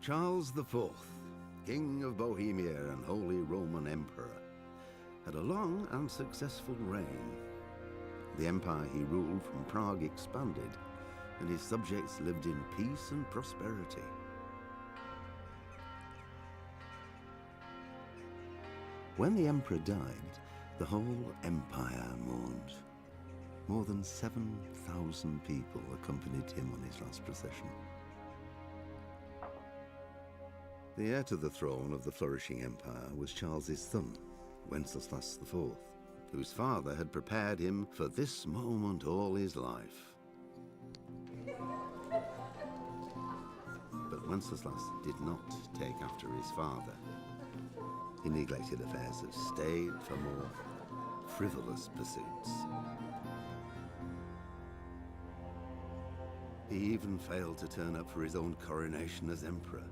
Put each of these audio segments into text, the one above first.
Charles IV, King of Bohemia and Holy Roman Emperor, had a long and successful reign. The empire he ruled from Prague expanded, and his subjects lived in peace and prosperity. When the emperor died, the whole empire mourned. More than 7,000 people accompanied him on his last procession. The heir to the throne of the flourishing empire was Charles's son, Wenceslas IV, whose father had prepared him for this moment all his life. But Wenceslas did not take after his father. He neglected affairs of state for more frivolous pursuits. He even failed to turn up for his own coronation as emperor,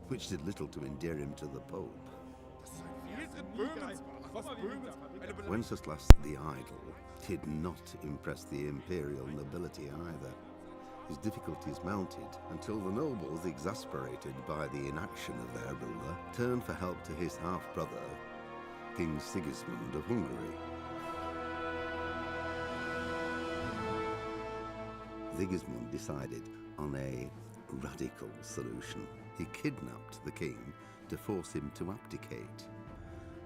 which did little to endear him to the Pope. Wenceslas the Idle did not impress the imperial nobility either. His difficulties mounted until the nobles, exasperated by the inaction of their ruler, turned for help to his half-brother, King Sigismund of Hungary. Sigismund decided on a radical solution. He kidnapped the king to force him to abdicate,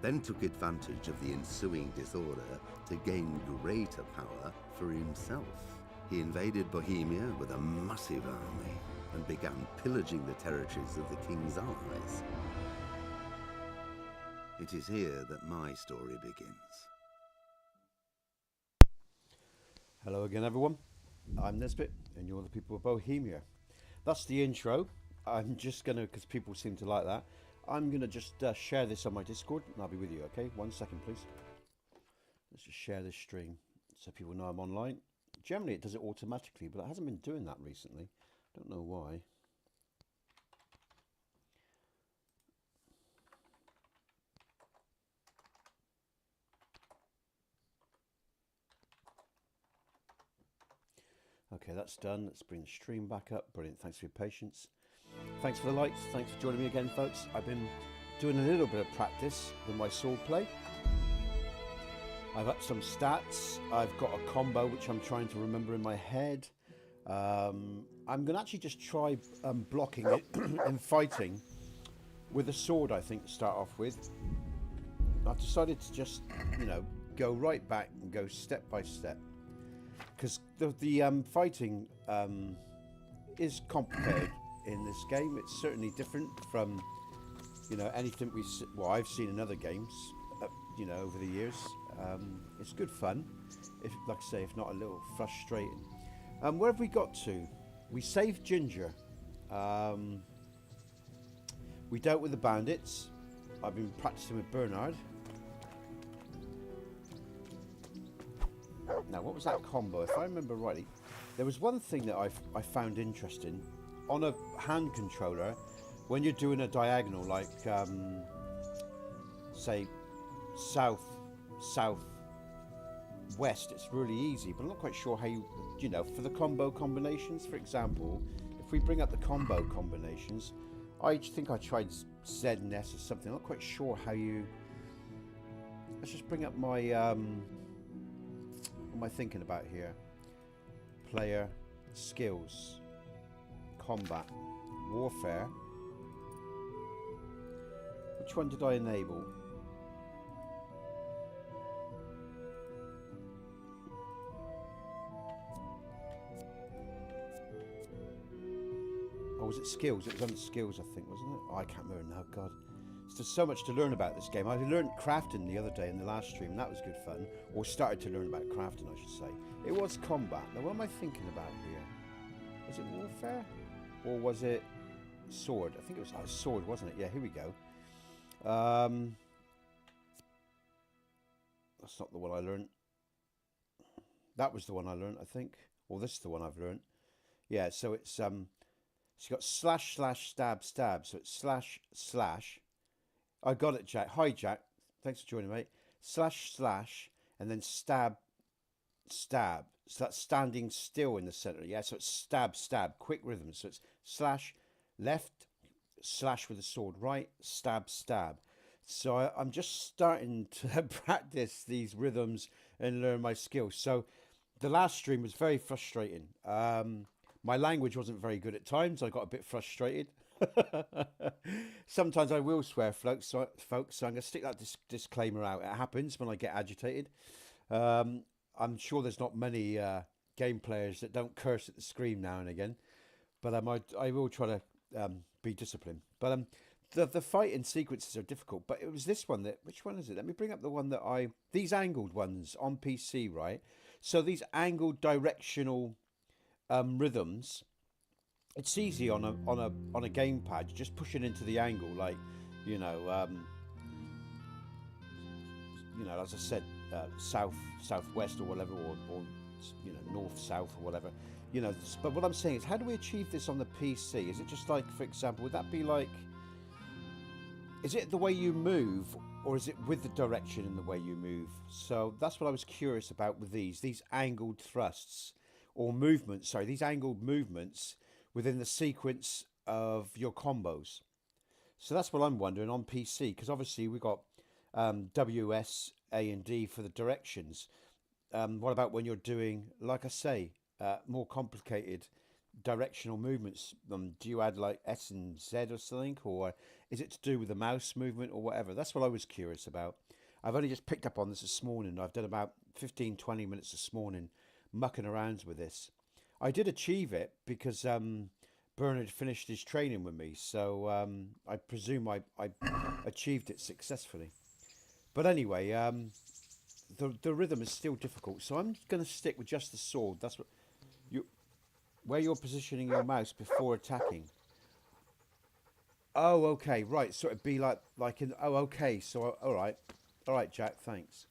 then took advantage of the ensuing disorder to gain greater power for himself. He invaded Bohemia with a massive army and began pillaging the territories of the king's allies. It is here that my story begins. Hello again, everyone. I'm Nesbit, and you're the people of Bohemia. That's the intro. I'm just going to, because people seem to like that, I'm going to just share this on my Discord, and I'll be with you, okay? 1 second, please. Let's just share this stream so people know I'm online. Generally, it does it automatically, but it hasn't been doing that recently. Don't know why. Okay, that's done. Let's bring the stream back up. Brilliant. Thanks for your patience. Thanks for the likes. Thanks for joining me again, folks. I've been doing a little bit of practice with my sword play. I've upped some stats. I've got a combo which I'm trying to remember in my head. I'm going to actually just try blocking it and fighting with a sword, I think, to start off with. I've decided to just, go right back and go step by step. Because the fighting is complicated in this game. It's certainly different from, anything I've seen in other games, over the years. It's good fun, like I say, if not a little frustrating. Where have we got to? We saved Ginger. We dealt with the bandits. I've been practicing with Bernard. Now, what was that combo? If I remember rightly, there was one thing that I found interesting. On a hand controller, when you're doing a diagonal, like, say, south, west, it's really easy, but I'm not quite sure how you for the combo combinations, for example, if we bring up the combo combinations, I think I tried Z and S or something. I'm not quite sure how you... Let's just bring up my... what am I thinking about here? Player, skills, combat, warfare. Which one did I enable? Oh, was it skills? It was under skills, I think, wasn't it? Oh, I can't remember now, God. There's so much to learn about this game. I learned crafting the other day in the last stream, and that was good fun. Or started to learn about crafting, I should say. It was combat. Now, what am I thinking about here? Was it warfare? Or was it sword? I think it was sword, wasn't it? Yeah, here we go. That's not the one I learned. That was the one I learned, I think. Or this is the one I've learned. Yeah, so it's so you got slash, slash, stab, stab. So it's slash, slash. I got it, Jack. Hi, Jack. Thanks for joining, mate. Slash, slash, and then stab, stab. So that's standing still in the center. Yeah, so it's stab, stab. Quick rhythm. So it's slash, left, slash with the sword, right, stab, stab. So I'm just starting to practice these rhythms and learn my skills. So the last stream was very frustrating. My language wasn't very good at times. I got a bit frustrated. Sometimes I will swear, folks. So I'm going to stick that disclaimer out. It happens when I get agitated. I'm sure there's not many game players that don't curse at the screen now and again, but I will try to be disciplined. But the fighting sequences are difficult. But it was this one that, which one is it? Let me bring up the one that these angled ones on PC, right? So these angled directional rhythms. It's easy on a gamepad. You just push it into the angle, like you know, as I said, southwest or whatever, or north south or whatever, But what I'm saying is, how do we achieve this on the PC? Is it just like, for example, would that be like? Is it the way you move, or is it with the direction in the way you move? So that's what I was curious about with these angled thrusts or movements. Sorry, these angled movements within the sequence of your combos. So that's what I'm wondering on PC, because obviously we got W, S, A, and D for the directions. What about when you're doing, like I say, more complicated directional movements? Do you add like S and Z or something, or is it to do with the mouse movement or whatever? That's what I was curious about. I've only just picked up on this morning. I've done about 15-20 minutes this morning mucking around with this. I did achieve it because Bernard finished his training with me, so I presume I achieved it successfully. But anyway, the rhythm is still difficult, so I'm going to stick with just the sword. That's what where you're positioning your mouse before attacking. Oh, okay, right. So it'd be like in. Oh, okay. So all right, Jack. Thanks.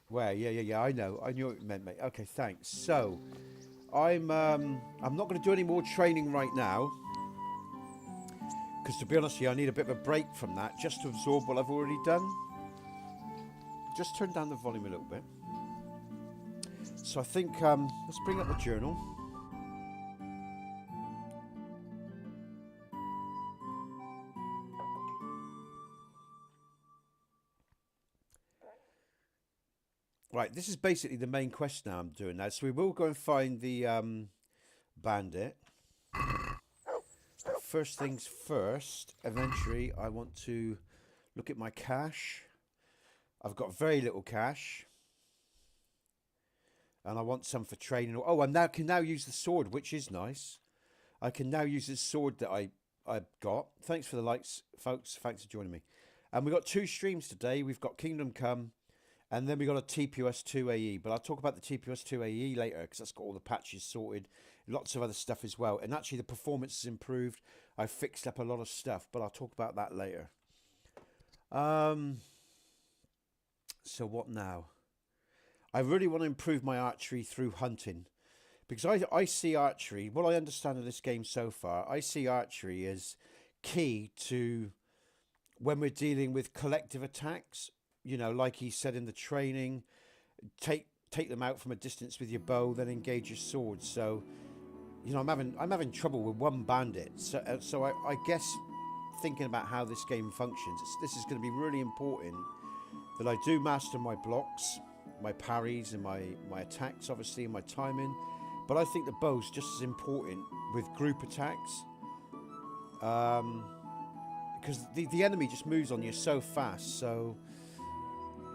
Where? Yeah. I know. I knew what it meant, mate. Okay, thanks. So, I'm not going to do any more training right now, because to be honest with you, I need a bit of a break from that just to absorb what I've already done. Just turn down the volume a little bit. So I think let's bring up the journal. Right, this is basically the main quest now I'm doing now. So we will go and find the bandit. First things first, eventually I want to look at my cash. I've got very little cash. And I want some for training. Oh, I can now use the sword, which is nice. I can now use the sword that I've got. Thanks for the likes, folks. Thanks for joining me. And we've got 2 streams today. We've got Kingdom Come. And then we got a TPS2 AE, but I'll talk about the TPS2 AE later because that's got all the patches sorted, lots of other stuff as well. And actually the performance has improved. I fixed up a lot of stuff, but I'll talk about that later. So what now? I really want to improve my archery through hunting, because I see archery, what I understand of this game so far, I see archery as key to when we're dealing with collective attacks. Like he said in the training, take them out from a distance with your bow, then engage your sword. So, I'm having trouble with one bandit. So I guess thinking about how this game functions, this is going to be really important that I do master my blocks, my parries, and my attacks, obviously, and my timing. But I think the bow's just as important with group attacks, because the enemy just moves on you so fast. So.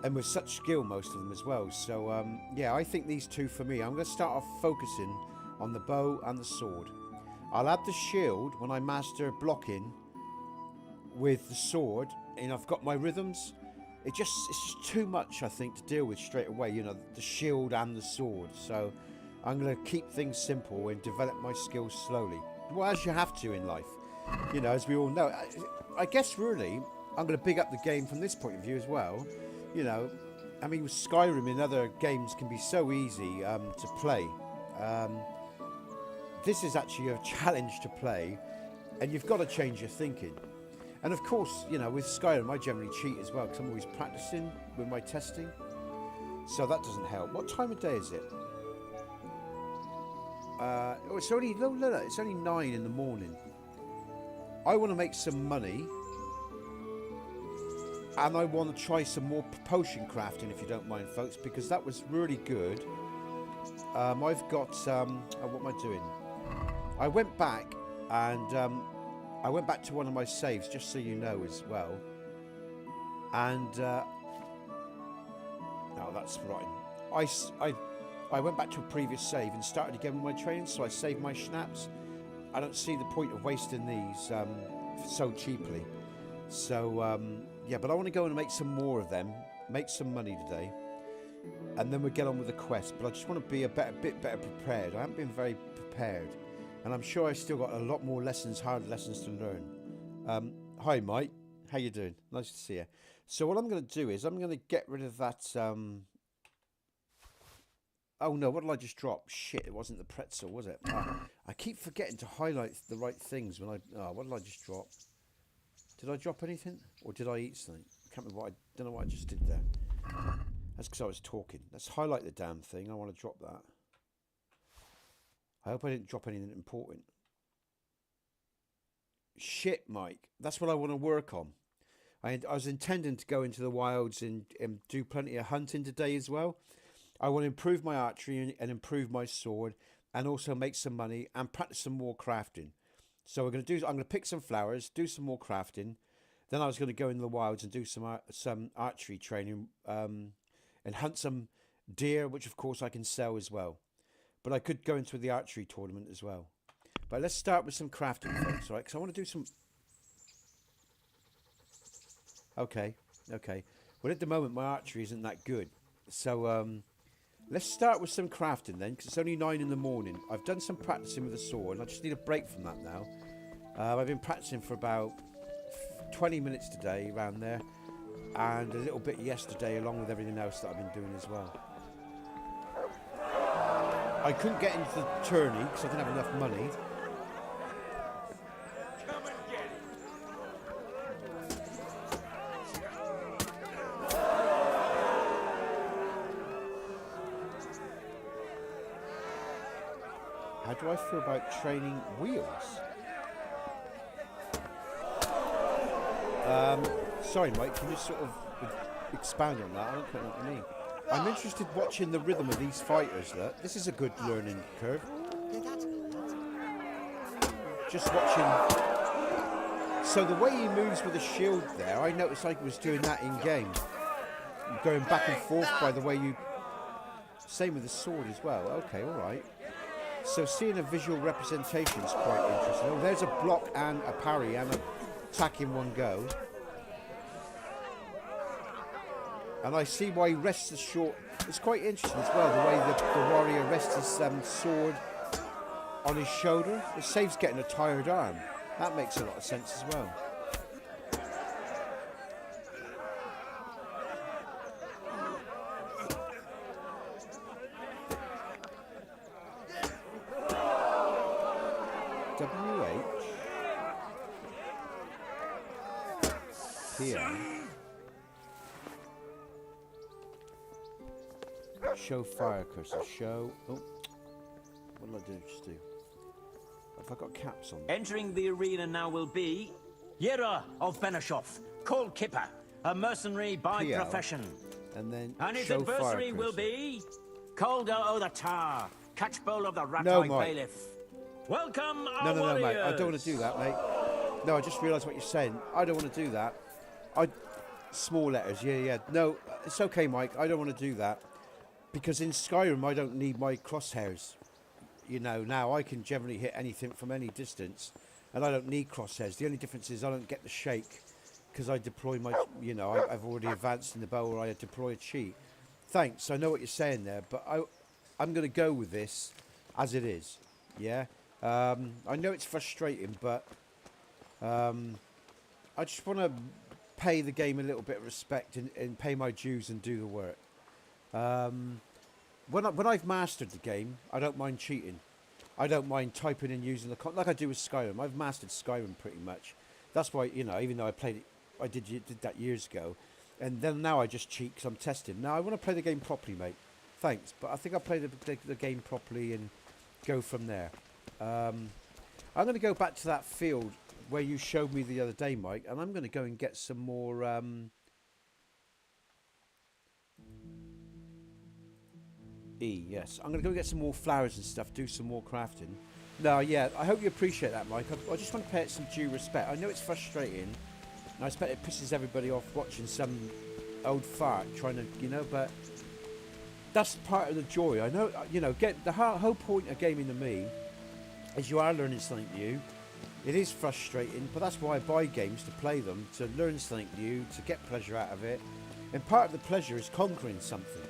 And with such skill, most of them as well. So, yeah, I think these 2 for me. I'm going to start off focusing on the bow and the sword. I'll add the shield when I master blocking with the sword. And I've got my rhythms. It's just too much, I think, to deal with straight away. The shield and the sword. So I'm going to keep things simple and develop my skills slowly. Well, as you have to in life. As we all know. I guess, really, I'm going to big up the game from this point of view as well. I mean, with Skyrim and other games can be so easy to play. This is actually a challenge to play, and you've got to change your thinking. And of course, with Skyrim, I generally cheat as well because I'm always practicing with my testing. So that doesn't help. What time of day is it? Oh, it's only no, it's only 9 in the morning. I want to make some money, and I want to try some more potion crafting, if you don't mind, folks, because that was really good. I've got what am I doing? I went back and I went back to one of my saves, just so you know as well. And no, that's right. I went back to a previous save and started again with my training, so I saved my schnapps. I don't see the point of wasting these so cheaply. So yeah, but I want to go and make some more of them, make some money today, and then we'll get on with the quest. But I just want to be a bit better prepared. I haven't been very prepared, and I'm sure I've still got a lot more lessons, hard lessons to learn. Hi, Mike. How you doing? Nice to see you. So what I'm going to do is I'm going to get rid of that... Oh no, what did I just drop? Shit, it wasn't the pretzel, was it? I keep forgetting to highlight the right things when I... Oh, what did I just drop? Did I drop anything? Or did I eat something? I can't remember what I... don't know what I just did there. That's because I was talking. Let's highlight the damn thing. I want to drop that. I hope I didn't drop anything important. Shit, Mike. That's what I want to work on. I was intending to go into the wilds and do plenty of hunting today as well. I want to improve my archery and improve my sword, and also make some money and practice some more crafting. So I'm going to pick some flowers, do some more crafting. Then I was going to go into the wilds and do some archery training and hunt some deer, which of course I can sell as well. But I could go into the archery tournament as well. But let's start with some crafting, folks, all right? Because I want to do some... Okay. Well, at the moment, my archery isn't that good. So, let's start with some crafting then, because it's only 9 in the morning. I've done some practicing with the sword. I just need a break from that now. I've been practicing for about 20 minutes today, around there. And a little bit yesterday, along with everything else that I've been doing as well. I couldn't get into the tourney because I didn't have enough money. How do I feel about training wheels? Sorry, Mike, can you sort of expand on that? I don't quite know what you mean. I'm interested watching the rhythm of these fighters. Look, this is a good learning curve. Just watching. So the way he moves with the shield there, I noticed I was doing that in game. Going back and forth by the way you... Same with the sword as well. Okay, all right. So seeing a visual representation is quite interesting. Oh, there's a block and a parry and an attack in one go. And I see why he rests the short. It's quite interesting as well, the way the warrior rests his sword on his shoulder. It saves getting a tired arm. That makes a lot of sense as well. WH PM. Show fire cursor. Show. Oh, what did I do? Just do. Have I got caps on? Entering the arena now will be Yera of Benishov, called Kipper, a mercenary by PL. profession. And then And his show adversary fire will cursor. be Calder o' the Tar, catchbowl of the Rat No, Eye Mike. Bailiff. Welcome, our No, warriors. mate. I don't want to do that, mate. No, I just realised what you're saying. I don't want to do that. Small letters, yeah. No, it's okay, Mike. I don't want to do that. Because in Skyrim, I don't need my crosshairs. You know, now I can generally hit anything from any distance. And I don't need crosshairs. The only difference is I don't get the shake. Because I deploy my, you know, I've already advanced in the bow, or I deploy a cheat. Thanks, I know what you're saying there. But I'm going to go with this as it is. Yeah? I know it's frustrating, but I just want to pay the game a little bit of respect and pay my dues and do the work. When I've mastered the game, I don't mind cheating. I don't mind typing and using the like I do with Skyrim. I've mastered Skyrim pretty much. That's why, you know, even though I played it, I did that years ago, and then now I just cheat because I'm testing. Now I want to play the game properly, mate. Thanks, but I think I played the game properly and go from there. I'm going to go back to that field where you showed me the other day, Mike, and I'm going to go and get some more... yes. I'm going to go get some more flowers and stuff, do some more crafting. No, yeah, I hope you appreciate that, Mike. I just want to pay it some due respect. I know it's frustrating, and I expect it pisses everybody off watching some old fart trying to, you know, but that's part of the joy. I know, you know, the whole point of gaming to me is you are learning something new. It is frustrating, but that's why I buy games, to play them, to learn something new, to get pleasure out of it. And part of the pleasure is conquering something.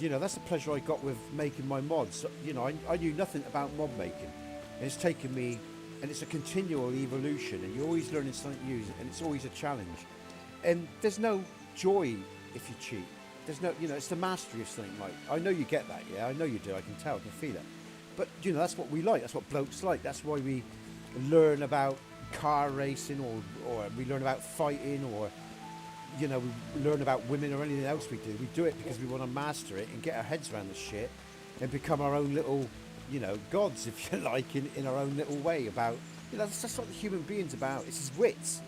You know, that's the pleasure I got with making my mods. You know, I knew nothing about mod making. And it's taken me, and it's a continual evolution, and you're always learning something new, and it's always a challenge. And there's no joy if you cheat. There's no, you know, it's the mastery of something, like, I know you get that, yeah, I know you do, I can tell, I can feel it. But, you know, that's what we like, that's what blokes like, that's why we learn about car racing, or we learn about fighting, or, you know, we learn about women or anything else we do. We do it because we want to master it and get our heads around the shit and become our own little, you know, gods, if you like, in our own little way about, you know, that's what the human being's about. It's his wits.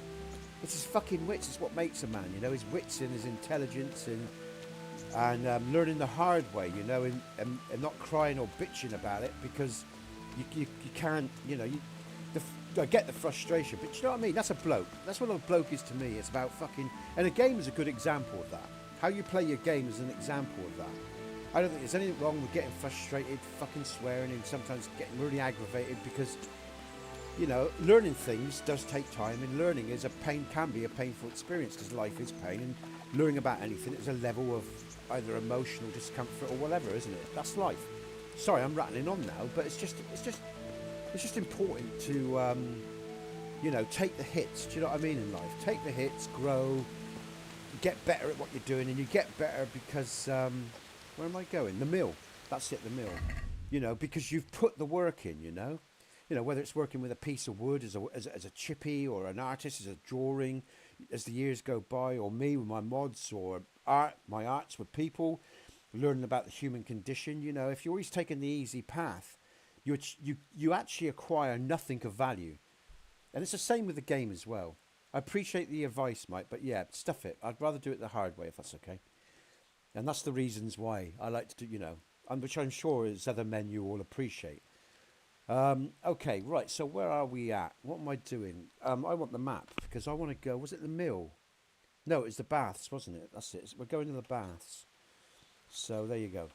It's his fucking wits. It's what makes a man, you know, his wits and his intelligence and learning the hard way, you know, and not crying or bitching about it because you can't, you know, I get the frustration, but you know what I mean? That's a bloke. That's what a bloke is to me. It's about fucking... And a game is a good example of that. How you play your game is an example of that. I don't think there's anything wrong with getting frustrated, fucking swearing, and sometimes getting really aggravated because, you know, learning things does take time, and learning is can be a painful experience because life is pain, and learning about anything is a level of either emotional discomfort or whatever, isn't it? That's life. Sorry, I'm rattling on now, but it's just important to, you know, take the hits. Do you know what I mean in life? Take the hits, grow, get better at what you're doing, and you get better because, where am I going? The mill. That's it, the mill. You know, because you've put the work in, you know? You know, whether it's working with a piece of wood as a chippy, or an artist as a drawing, as the years go by, or me with my mods, or my arts with people, learning about the human condition. You know, if you're always taking the easy path, you actually acquire nothing of value. And it's the same with the game as well. I appreciate the advice, Mike, but yeah, stuff it. I'd rather do it the hard way, if that's okay. And that's the reasons why I like to do, you know, and which I'm sure is other men you all appreciate. Okay, right, so where are we at? What am I doing? I want the map, because I want to go... Was it the mill? No, it was the baths, wasn't it? That's it. We're going to the baths. So, there you go.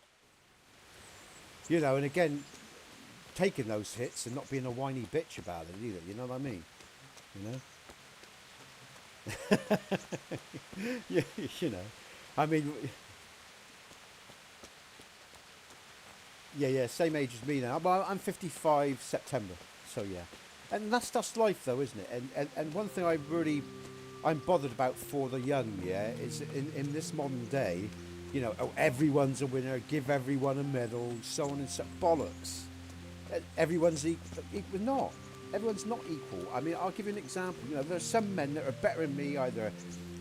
You know, and again... taking those hits and not being a whiny bitch about it either, you know what I mean? You know? Yeah, you know. I mean, yeah, same age as me now. Well, I'm 55 September, so yeah. And that's life though, isn't it? And one thing I'm bothered about for the young, yeah, is in this modern day, you know, oh, everyone's a winner, give everyone a medal, so on and so bollocks. Everyone's equal. Not. Everyone's not equal. I mean, I'll give you an example. You know, there's some men that are better than me either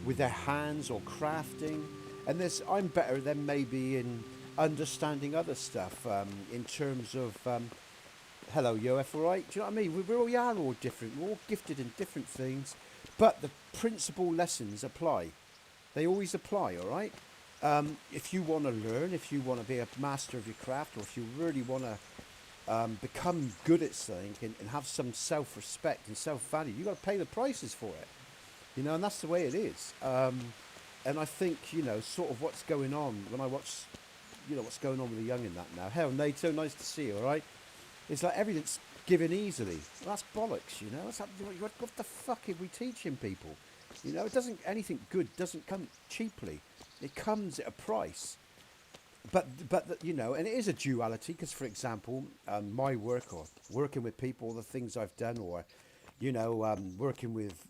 with their hands or crafting, and I'm better than maybe in understanding other stuff. In terms of, hello, Yoef, all right? Do you know what I mean? We are all different. We're all gifted in different things, but the principal lessons apply. They always apply. All right. If you want to learn, if you want to be a master of your craft, or if you really want to become good at something and have some self-respect and self-value, you've got to pay the prices for it, you know, and that's the way it is. And I think, you know, sort of what's going on when I watch, you know, what's going on with the young in that now. Hell, NATO, nice to see you, all right? It's like everything's given easily. Well, that's bollocks, you know. That's what the fuck are we teaching people? You know, anything good doesn't come cheaply. It comes at a price. But you know, and it is a duality because, for example, my work or working with people, the things I've done, or, you know, working with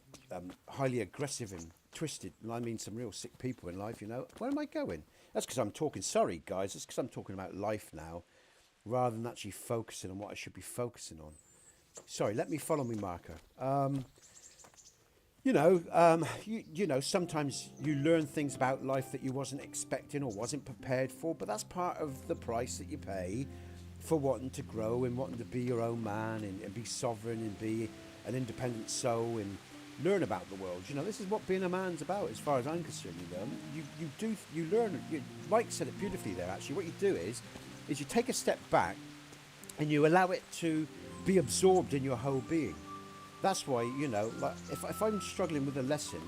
highly aggressive and twisted, and I mean some real sick people in life, you know. Where am I going? That's because I'm talking, sorry guys, that's because I'm talking about life now, rather than actually focusing on what I should be focusing on. Sorry, let me follow me marker. You know, sometimes you learn things about life that you wasn't expecting or wasn't prepared for, but that's part of the price that you pay for wanting to grow and wanting to be your own man and be sovereign and be an independent soul and learn about the world. You know, this is what being a man's about, as far as I'm concerned. You know, you learn. Mike said it beautifully there. Actually, what you do is you take a step back and you allow it to be absorbed in your whole being. That's why, you know, like if I'm struggling with a lesson,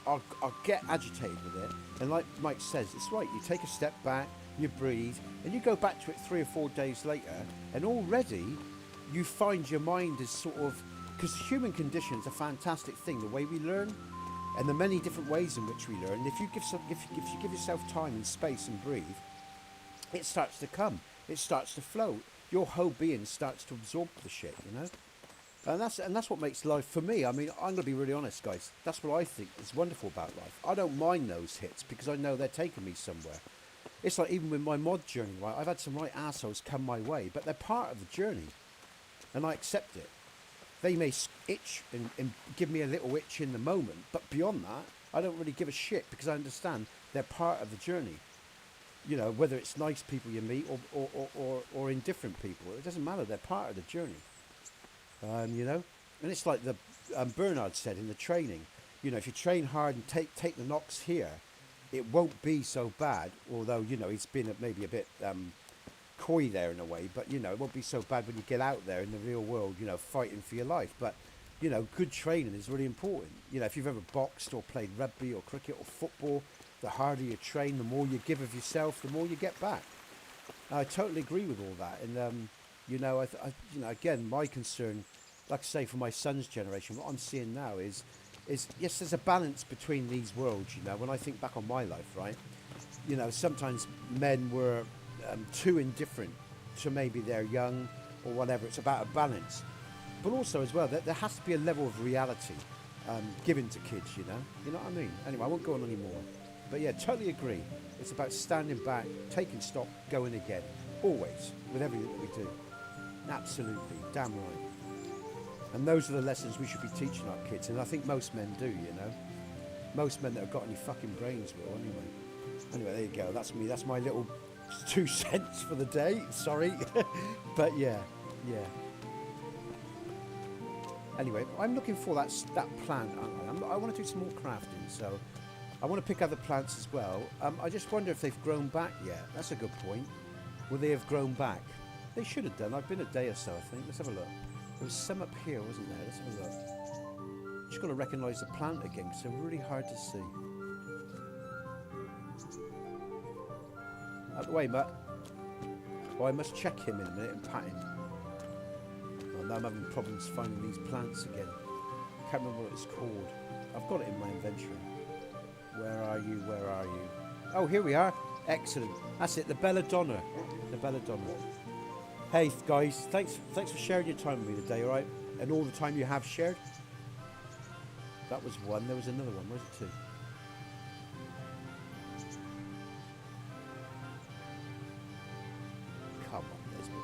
I'll get agitated with it. And like Mike says, it's right. You take a step back, you breathe, and you go back to it 3 or 4 days later, and already you find your mind is sort of, because human condition is a fantastic thing, the way we learn and the many different ways in which we learn. If you give yourself time and space and breathe, it starts to come. It starts to flow. Your whole being starts to absorb the shit, you know. And that's what makes life, for me, I mean, I'm going to be really honest, guys. That's what I think is wonderful about life. I don't mind those hits because I know they're taking me somewhere. It's like even with my mod journey, right? I've had some right assholes come my way, but they're part of the journey. And I accept it. They may itch and give me a little itch in the moment, but beyond that, I don't really give a shit because I understand they're part of the journey. You know, whether it's nice people you meet or indifferent people, it doesn't matter. They're part of the journey. You know, and it's like the Bernard said in the training. You know, if you train hard and take the knocks here, it won't be so bad. Although, you know, he's been maybe a bit coy there in a way, but you know, it won't be so bad when you get out there in the real world, you know, fighting for your life. But you know, good training is really important. You know, if you've ever boxed or played rugby or cricket or football, the harder you train, the more you give of yourself, the more you get back. I totally agree with all that. And you know, I you know, again, my concern, like I say, for my son's generation, what I'm seeing now is yes, there's a balance between these worlds. You know, when I think back on my life, right, you know, sometimes men were too indifferent to maybe they're young or whatever. It's about a balance, but also as well that there has to be a level of reality given to kids. You know what I mean. Anyway, I won't go on anymore. But yeah, totally agree. It's about standing back, taking stock, going again, always with everything that we do. Absolutely, damn right. And those are the lessons we should be teaching our kids, and I think most men do. You know, most men that have got any fucking brains will. Anyway, there you go. That's me. That's my little 2 cents for the day. Sorry, but yeah. Anyway, I'm looking for that plant. I want to do some more crafting, so I want to pick other plants as well. I just wonder if they've grown back yet. That's a good point. Will they have grown back? They should have done. I've been a day or so, I think. Let's have a look. There was some up here, wasn't there? Let's have a look. Just got to recognise the plant again because they're really hard to see. Out the way, Matt. Oh, I must check him in a minute and pat him. Oh, now I'm having problems finding these plants again. Can't remember what it's called. I've got it in my inventory. Where are you? Where are you? Oh, here we are. Excellent. That's it. The belladonna. The belladonna. Hey, guys. Thanks for sharing your time with me today, all right? And all the time you have shared. That was one. There was another one. Where's it two? Come on, Nesbit.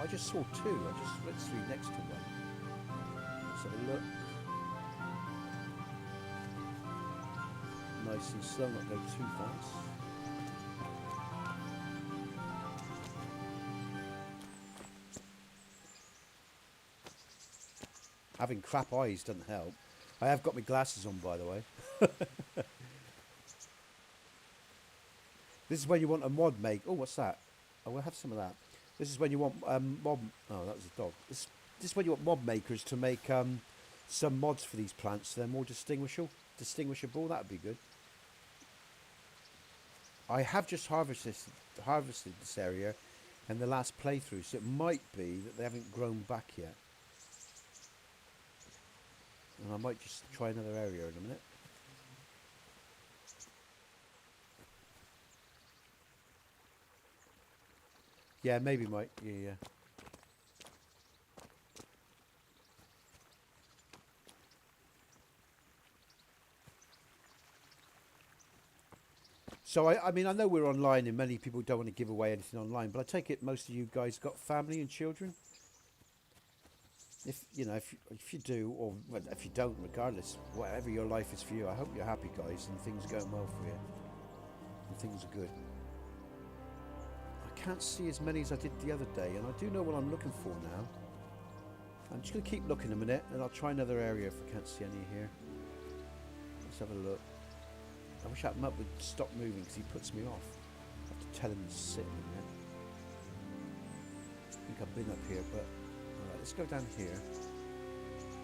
I just saw two. I just flipped through next to one. Let's have a look. Nice and slow, not go too fast. Having crap eyes doesn't help. I have got my glasses on, by the way. This is when you want a mod make. Oh, what's that? Oh, we'll have some of that. This is when you want mob. Oh, that was a dog. This is when you want mob makers to make some mods for these plants so they're more distinguishable. That would be good. I have just harvested this area in the last playthrough, so it might be that they haven't grown back yet. And I might just try another area in a minute. Yeah, maybe, Mike. Yeah. So, I mean, I know we're online and many people don't want to give away anything online, but I take it most of you guys got family and children? If you do, or if you don't, regardless, whatever your life is for you, I hope you're happy, guys, and things are going well for you. And things are good. I can't see as many as I did the other day, and I do know what I'm looking for now. I'm just going to keep looking a minute, and I'll try another area if I can't see any here. Let's have a look. I wish that map would stop moving because he puts me off. I have to tell him to sit in a minute. I think I've been up here, but... Alright, let's go down here.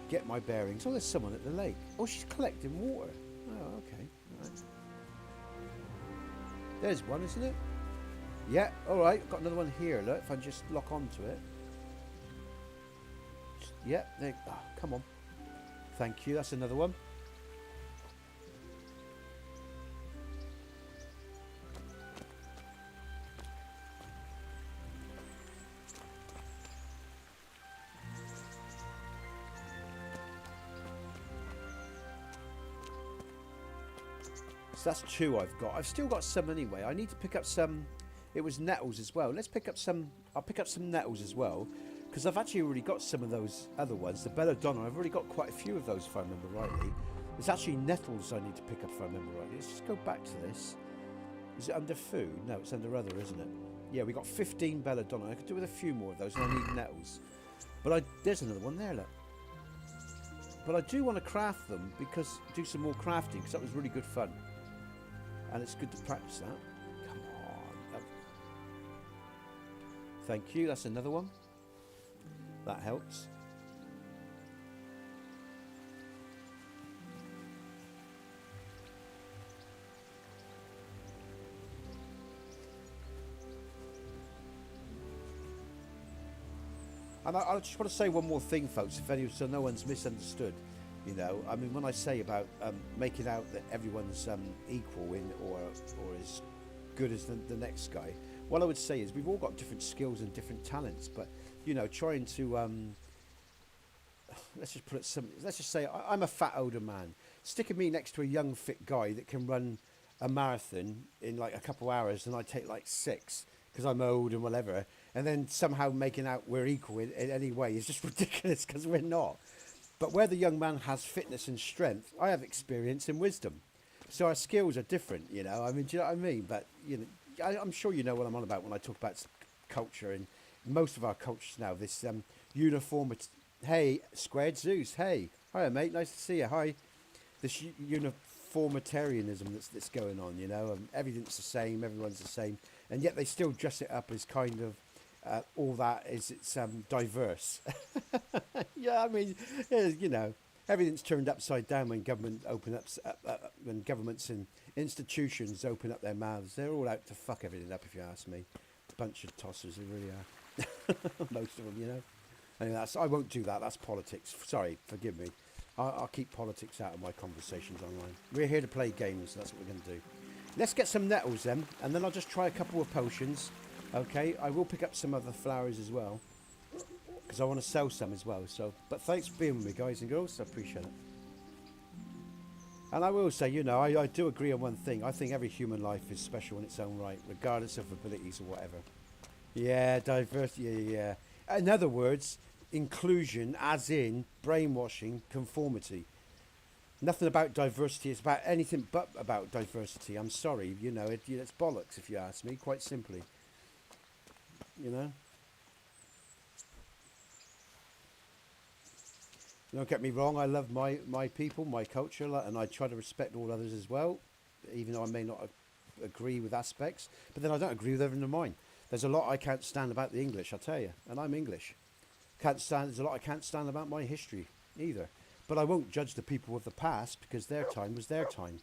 Get my bearings. Oh, there's someone at the lake. Oh, she's collecting water. Oh, okay. Right. There's one, isn't it? Yeah, alright. I've got another one here. Look, if I just lock onto it. Yeah, there. Oh, come on. Thank you. That's another one. So that's 2 I've got. I've still got some anyway. I need to pick up some. It was nettles as well. Let's pick up some. I'll pick up some nettles as well, because I've actually already got some of those other ones. The belladonna, I've already got quite a few of those if I remember rightly. It's actually nettles I need to pick up if I remember rightly. Let's just go back to this. Is it under food? No, it's under other, isn't it? Yeah, we got 15 belladonna. I could do with a few more of those, and I need nettles. But there's another one there, look. But I do want to craft them, because do some more crafting, because that was really good fun. And it's good to practice that. Come on. Thank you. That's another one. That helps. And I just want to say one more thing, folks, so no one's misunderstood. You know, I mean, when I say about making out that everyone's equal in or as good as the next guy, what I would say is we've all got different skills and different talents, but you know, trying to let's just put it simply. Let's just say I'm a fat older man. Sticking me next to a young fit guy that can run a marathon in like a couple hours, and I take like 6 because I'm old and whatever, and then somehow making out we're equal in any way is just ridiculous because we're not. But where the young man has fitness and strength, I have experience and wisdom. So our skills are different, you know. I mean, do you know what I mean? But, you know, I'm sure you know what I'm on about when I talk about culture. And most of our cultures now, this uniformity. Hey, Squared Zeus, hey. Hiya, mate, nice to see you. Hi. This uniformitarianism that's going on, you know. Everything's the same, everyone's the same. And yet they still dress it up as kind of... all that is it's diverse. Yeah, I mean, you know, everything's turned upside down when when governments and institutions open up their mouths. They're all out to fuck everything up, if you ask me. Bunch of tossers, they really are. Most of them, you know. Anyway, I won't do that. That's politics. Sorry, forgive me. I'll keep politics out of my conversations online. We're here to play games. That's what we're going to do. Let's get some nettles then, and then I'll just try a couple of potions. Okay, I will pick up some other flowers as well, because I want to sell some as well. So, but thanks for being with me, guys and girls. I appreciate it. And I will say, you know, I do agree on one thing. I think every human life is special in its own right, regardless of abilities or whatever. Yeah, diversity. Yeah. In other words, inclusion, as in brainwashing, conformity. Nothing about diversity. It's about anything but about diversity. I'm sorry, you know, it's bollocks if you ask me. Quite simply. You know, don't get me wrong, I love my people, my culture, and I try to respect all others as well, even though I may not agree with aspects, but then I don't agree with everything of mine. There's a lot I can't stand about the English, I tell you, and I'm English. There's a lot I can't stand about my history either, but I won't judge the people of the past because their time was their time.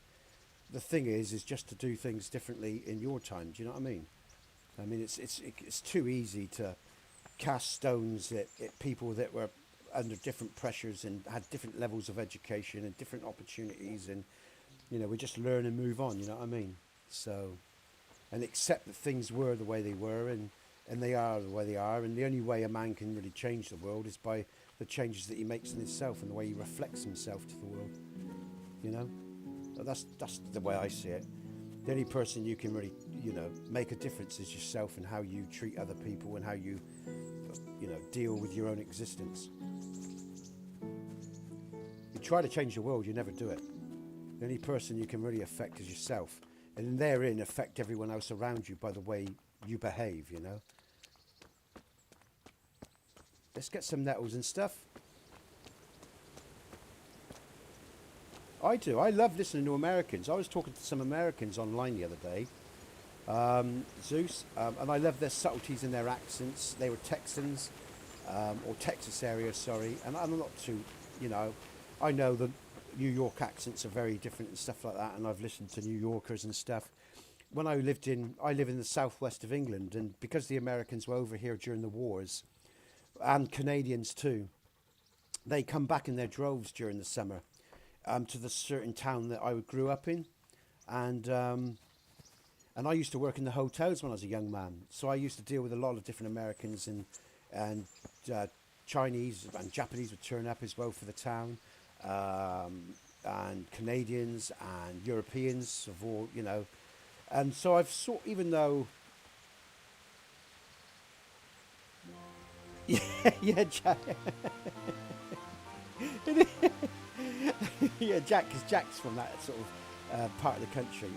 The thing is just to do things differently in your time. Do you know what I mean? I mean, it's too easy to cast stones at people that were under different pressures and had different levels of education and different opportunities, and you know, we just learn and move on. You know what I mean? So, and accept that things were the way they were, and they are the way they are, and the only way a man can really change the world is by the changes that he makes in himself and the way he reflects himself to the world. You know, that's the way I see it. The only person you can really, you know, make a difference is yourself, and how you treat other people and how you know, deal with your own existence. You try to change the world, you never do it. The only person you can really affect is yourself, and therein affect everyone else around you by the way you behave, you know. Let's get some nettles and stuff. I do. I love listening to Americans. I was talking to some Americans online the other day, Zeus, and I love their subtleties in their accents. They were Texans, or Texas area, sorry, and I'm not too, you know, I know the New York accents are very different and stuff like that, and I've listened to New Yorkers and stuff. When I live in the southwest of England, and because the Americans were over here during the wars, and Canadians too, they come back in their droves during the summer to the certain town that I grew up in, and I used to work in the hotels when I was a young man, so I used to deal with a lot of different Americans and Chinese and Japanese would turn up as well for the town, and Canadians and Europeans of all, you know, and so I've even though. Yeah, Jack. Yeah, Jack, because Jack's from that sort of part of the country.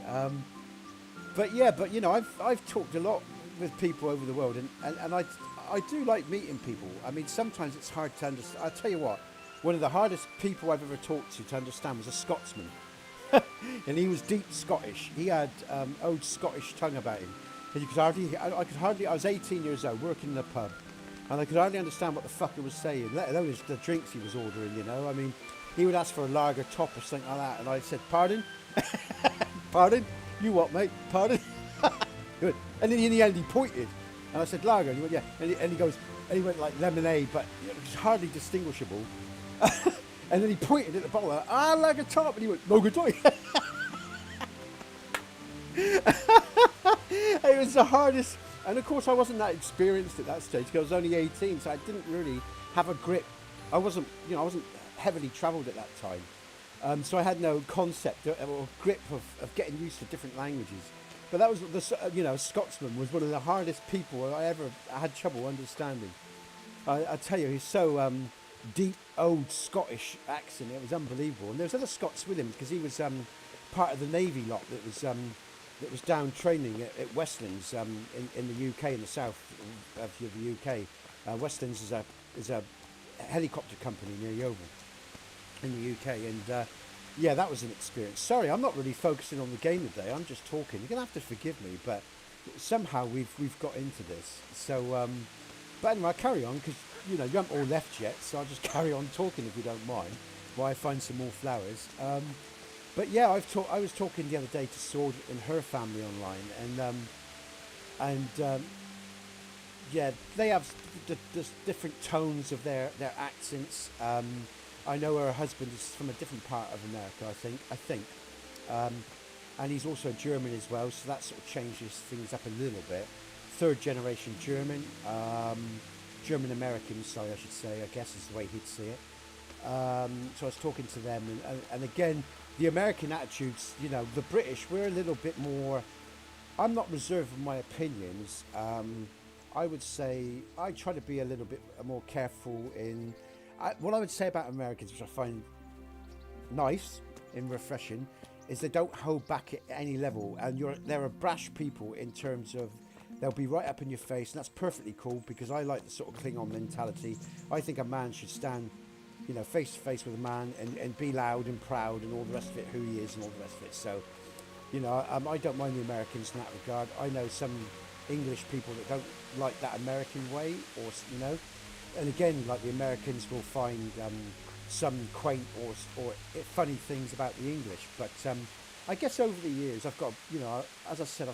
But you know, I've talked a lot with people over the world, and I do like meeting people. I mean, sometimes it's hard to understand. I'll tell you what, one of the hardest people I've ever talked to understand was a Scotsman, and he was deep Scottish. He had old Scottish tongue about him, and you could hardly. I was 18 years old, working in a pub. And I could hardly understand what the fucker was saying, let alone the drinks he was ordering, you know. I mean, he would ask for a lager top or something like that, and I said, pardon? Pardon? You what, mate? Pardon? Good. And then in the end, he pointed. And I said, lager. And he went, yeah. And he went like lemonade, but it was hardly distinguishable. And then he pointed at the bottle, lager top. And he went, no good toy. It was the hardest. And of course, I wasn't that experienced at that stage because I was only 18, so I didn't really have a grip. I wasn't heavily travelled at that time, so I had no concept or grip of getting used to different languages. But that was Scotsman was one of the hardest people I ever had trouble understanding. I tell you, he's so deep, old Scottish accent. It was unbelievable. And there was other Scots with him because he was part of the Navy lot that was down training at Westlands in the UK, in the south of the UK. Westlands is a helicopter company near Yeovil in the UK, and yeah, that was an experience. Sorry, I'm not really focusing on the game today. I'm just talking. You're gonna have to forgive me, but somehow we've got into this. So, but anyway, I'll carry on because you haven't all left yet. So I'll just carry on talking if you don't mind, while I find some more flowers. But yeah, I was talking the other day to Sword and her family online, and yeah, they have the different tones of their accents. I know her husband is from a different part of America, I think, and he's also German as well, so that sort of changes things up a little bit. Third generation German, German American, sorry, I should say, I guess is the way he'd see it. So I was talking to them, and again, the American attitudes, the British, we're a little bit more, I'm not reserved in my opinions. I would say I try to be a little bit more careful in, what I would say about Americans, which I find nice and refreshing, is they don't hold back at any level, and they're a brash people in terms of, they'll be right up in your face, and that's perfectly cool, because I like the sort of Klingon mentality. I think a man should stand face to face with a man and be loud and proud and all the rest of it, who he is and all the rest of it. So, I don't mind the Americans in that regard. I know some English people that don't like that American way, or and again, like the Americans will find some quaint or funny things about the English. But I guess over the years, I've got, as I said,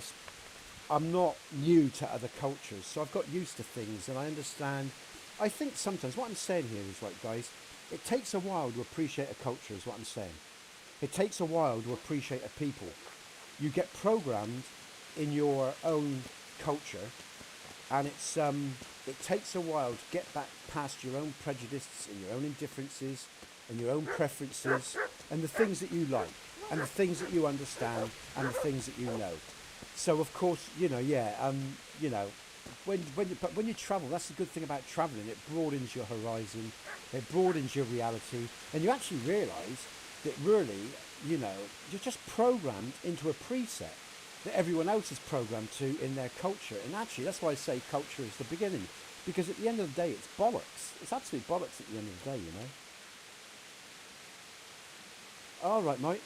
I'm not new to other cultures, so I've got used to things and I understand. I think sometimes what I'm saying here is, right, guys, it takes a while to appreciate a culture, is what I'm saying. It takes a while to appreciate a people. You get programmed in your own culture, and it takes a while to get back past your own prejudices and your own indifferences and your own preferences and the things that you like and the things that you understand and the things that you know. So of course, when you travel, that's the good thing about traveling. It broadens your horizon, it broadens your reality, and you actually realise that really, you're just programmed into a preset. that everyone else is programmed to in their culture. And actually, that's why I say culture is the beginning. Because at the end of the day, it's bollocks. It's absolute bollocks at the end of the day, you know. All right, mate.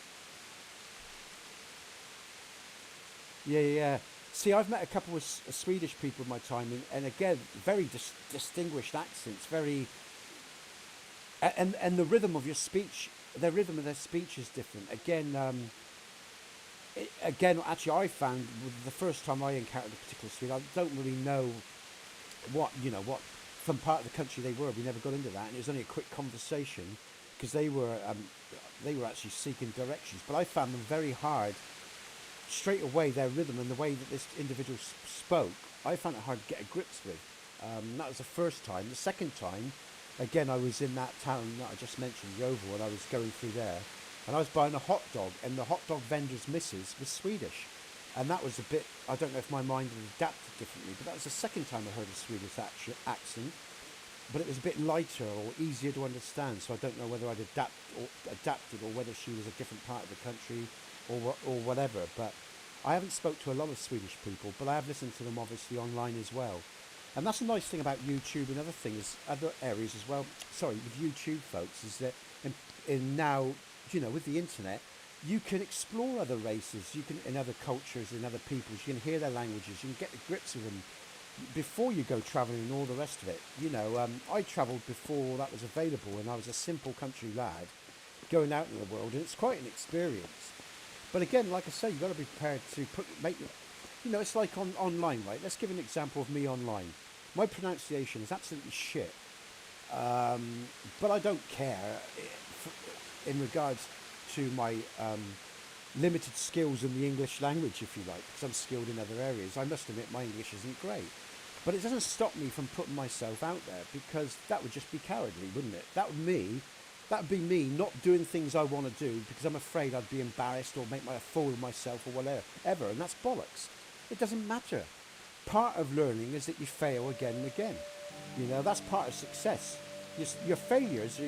Yeah. See, I've met a couple of Swedish people in my time, and again, very distinguished accents, very... And the rhythm of your speech, the rhythm of their speech is different. Again, actually, I found the first time I encountered a particular Swede, I don't really know what from part of the country they were. We never got into that, and it was only a quick conversation because they were actually seeking directions. But I found them very hard. Straight away, their rhythm and the way that this individual spoke, I found it hard to get a grips with. That was the first time. The second time, again, I was in that town that I just mentioned, Yeovil, and I was going through there. And I was buying a hot dog, and the hot dog vendor's missus was Swedish. And that was a bit, I don't know if my mind had adapted differently, but that was the second time I heard a Swedish accent. But it was a bit lighter or easier to understand, so I don't know whether I'd adapted or whether she was a different part of the country or whatever. But I haven't spoke to a lot of Swedish people, but I have listened to them obviously online as well. And that's a nice thing about YouTube and other areas as well. Sorry, with YouTube, folks, is that in now, with the internet, you can explore other races, you can in other cultures, in other peoples, you can hear their languages, you can get the grips of them before you go travelling and all the rest of it. I travelled before that was available, and I was a simple country lad going out in the world, and it's quite an experience. But again, like I say, you've got to be prepared to it's like online, right? Let's give an example of me online. My pronunciation is absolutely shit, but I don't care in regards to my limited skills in the English language, if you like, because I'm skilled in other areas. I must admit my English isn't great, but it doesn't stop me from putting myself out there, because that would just be cowardly, wouldn't it? That would be me not doing things I want to do because I'm afraid I'd be embarrassed or make a fool of myself or whatever, and that's bollocks. It doesn't matter. Part of learning is that you fail again and again. That's part of success. Your failures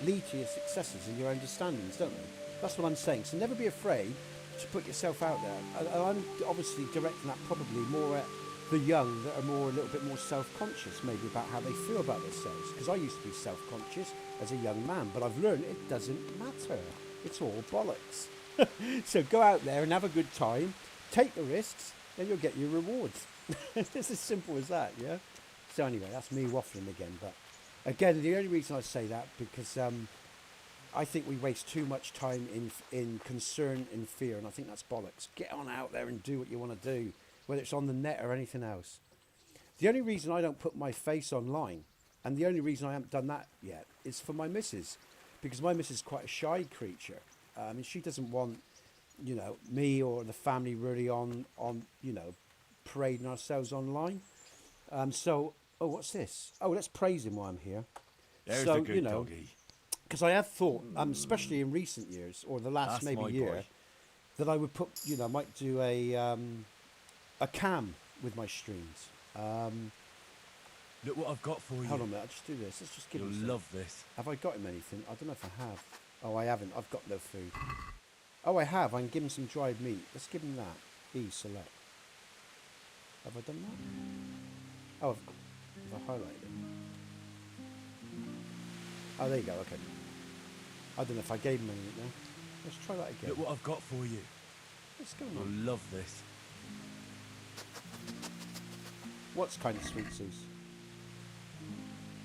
lead to your successes and your understandings, don't they? That's what I'm saying. So never be afraid to put yourself out there. And I'm obviously directing that probably more at the young that are a little bit more self-conscious, maybe about how they feel about themselves. Because I used to be self-conscious as a young man, but I've learned it doesn't matter. It's all bollocks. So go out there and have a good time, take the risks, and you'll get your rewards. It's as simple as that, yeah? So anyway, that's me waffling again. But again, the only reason I say that, because I think we waste too much time in concern and fear, and I think that's bollocks. Get on out there and do what you want to do, whether it's on the net or anything else. The only reason I don't put my face online, and the only reason I haven't done that yet, is for my missus, because my missus is quite a shy creature. And she doesn't want, me or the family really on parading ourselves online. So, what's this? Oh, let's praise him while I'm here. There's the good doggy. Because I have thought, especially in recent years, or the last maybe year, boy. that I would put, I might do a cam with my streams. Look what I've got for you. Hold on a minute, I'll just do this. Let's just give him You'll some. love this. Have I got him anything? I don't know if I have. Oh, I haven't. I've got no food. Oh, I have. I can give him some dried meat. Let's give him that. Select. Have I done that? Oh, have I highlighted it? Oh, there you go. Okay. I don't know if I gave him anything now. Let's try that again. Look what I've got for you. What's going You'll on? love this. What's kind of sweet sauce?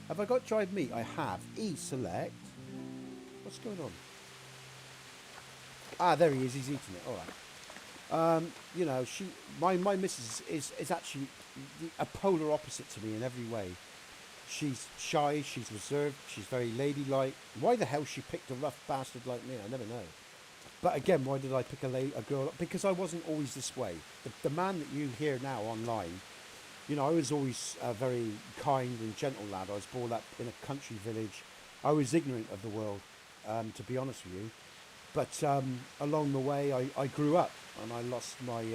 Have I got dried meat? I have. Select. What's going on? Ah, there he is. He's eating it. All right. My missus is actually a polar opposite to me in every way. She's shy, she's reserved, she's very ladylike. Why the hell she picked a rough bastard like me, I never know. But again, why did I pick a girl up? Because I wasn't always this way. The man that you hear now online, I was always a very kind and gentle lad. I was brought up in a country village. I was ignorant of the world, to be honest with you. But along the way, I grew up, and I lost my,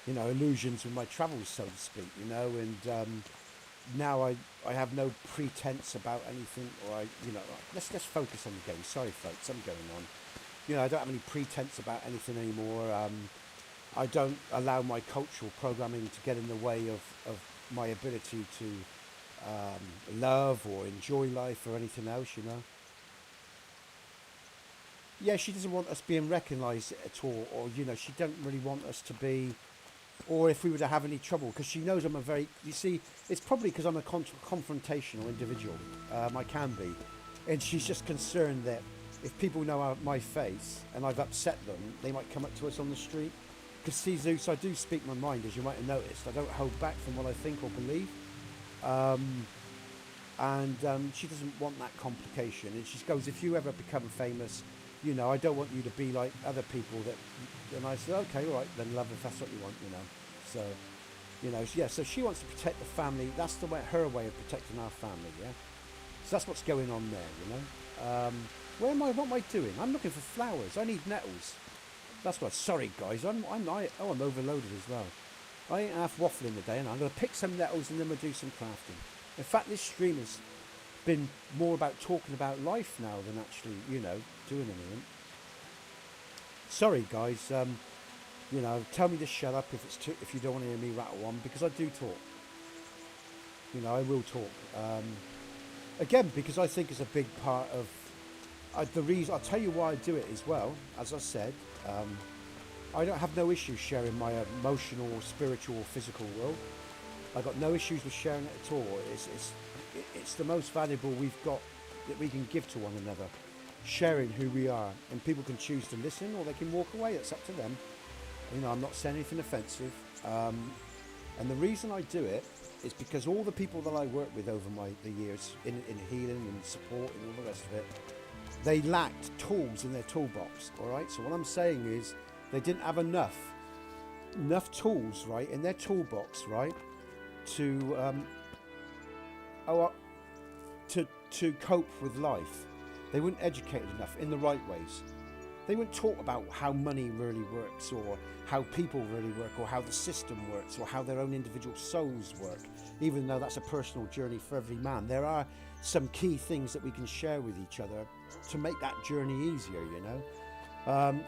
illusions with my travels, so to speak, and now I have no pretense about anything, or let's focus on the game. Sorry, folks, something going on. I don't have any pretense about anything anymore. I don't allow my cultural programming to get in the way of my ability to love or enjoy life or anything else, you know. Yeah, she doesn't want us being recognised at all, or, you know, she don't really want us to be, or if we were to have any trouble, because she knows I'm a very, you see, it's probably because I'm a confrontational individual. I can be. And she's just concerned that if people know my face and I've upset them, they might come up to us on the street. Because, see, Zeus, I do speak my mind, as you might have noticed. I don't hold back from what I think or believe. She doesn't want that complication. And she goes, if you ever become famous, you know, I don't want you to be like other people that... And I said, okay, all right, then love, if that's what you want, you know. So, you know, yeah, so she wants to protect the family. That's the way, her way of protecting our family, yeah? So that's what's going on there, you know. What am I doing? I'm looking for flowers. I need nettles. That's what. Sorry, guys. I'm overloaded as well. I ain't half waffling today, and I'm going to pick some nettles and then we'll do some crafting. In fact, this stream has been more about talking about life now than actually, you know, doing anything. Sorry, guys. You know, tell me to shut up if you don't want to hear me rattle on, because I do talk. You know, I will talk. Again, because I think it's a big part of the reason. I'll tell you why I do it as well. As I said, I don't have no issues sharing my emotional, spiritual, or physical world. I've got no issues with sharing it at all. It's the most valuable we've got that we can give to one another. Sharing who we are, and people can choose to listen or they can walk away. It's up to them. You know, I'm not saying anything offensive. And the reason I do it is because all the people that I work with over the years in healing and support and all the rest of it, they lacked tools in their toolbox, all right? So what I'm saying is they didn't have enough tools, right, in their toolbox, right, to cope with life. They weren't educated enough in the right ways. They wouldn't talk about how money really works, or how people really work, or how the system works, or how their own individual souls work, even though that's a personal journey for every man. There are some key things that we can share with each other to make that journey easier, you know.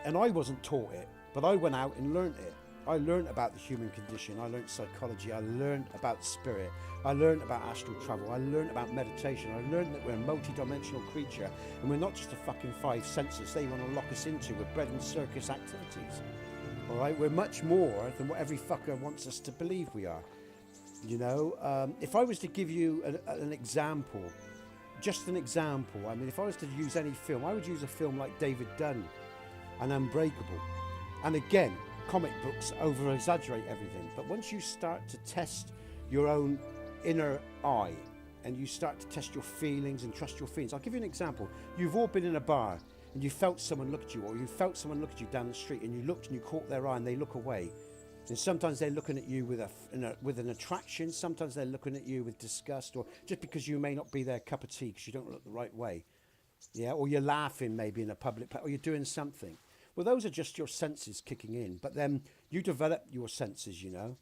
And I wasn't taught it, but I went out and learned it. I learned about the human condition. I learned psychology. I learned about spirit. I learned about astral travel. I learned about meditation. I learned that we're a multi-dimensional creature, and we're not just a fucking five senses they want to lock us into with bread and circus activities. All right, we're much more than what every fucker wants us to believe we are. You know, if I was to give you an example, just an example. I mean, if I was to use any film, I would use a film like David Dunn and Unbreakable. And again, comic books over-exaggerate everything. But once you start to test your own inner eye, and you start to test your feelings and trust your feelings. I'll give you an example. You've all been in a bar and you felt someone look at you, or you felt someone look at you down the street, and you looked and you caught their eye and they look away. And sometimes they're looking at you with an attraction. Sometimes they're looking at you with disgust, or just because you may not be their cup of tea because you don't look the right way. Yeah, or you're laughing maybe in a public place, or you're doing something. Well, those are just your senses kicking in. But then you develop your senses, you know.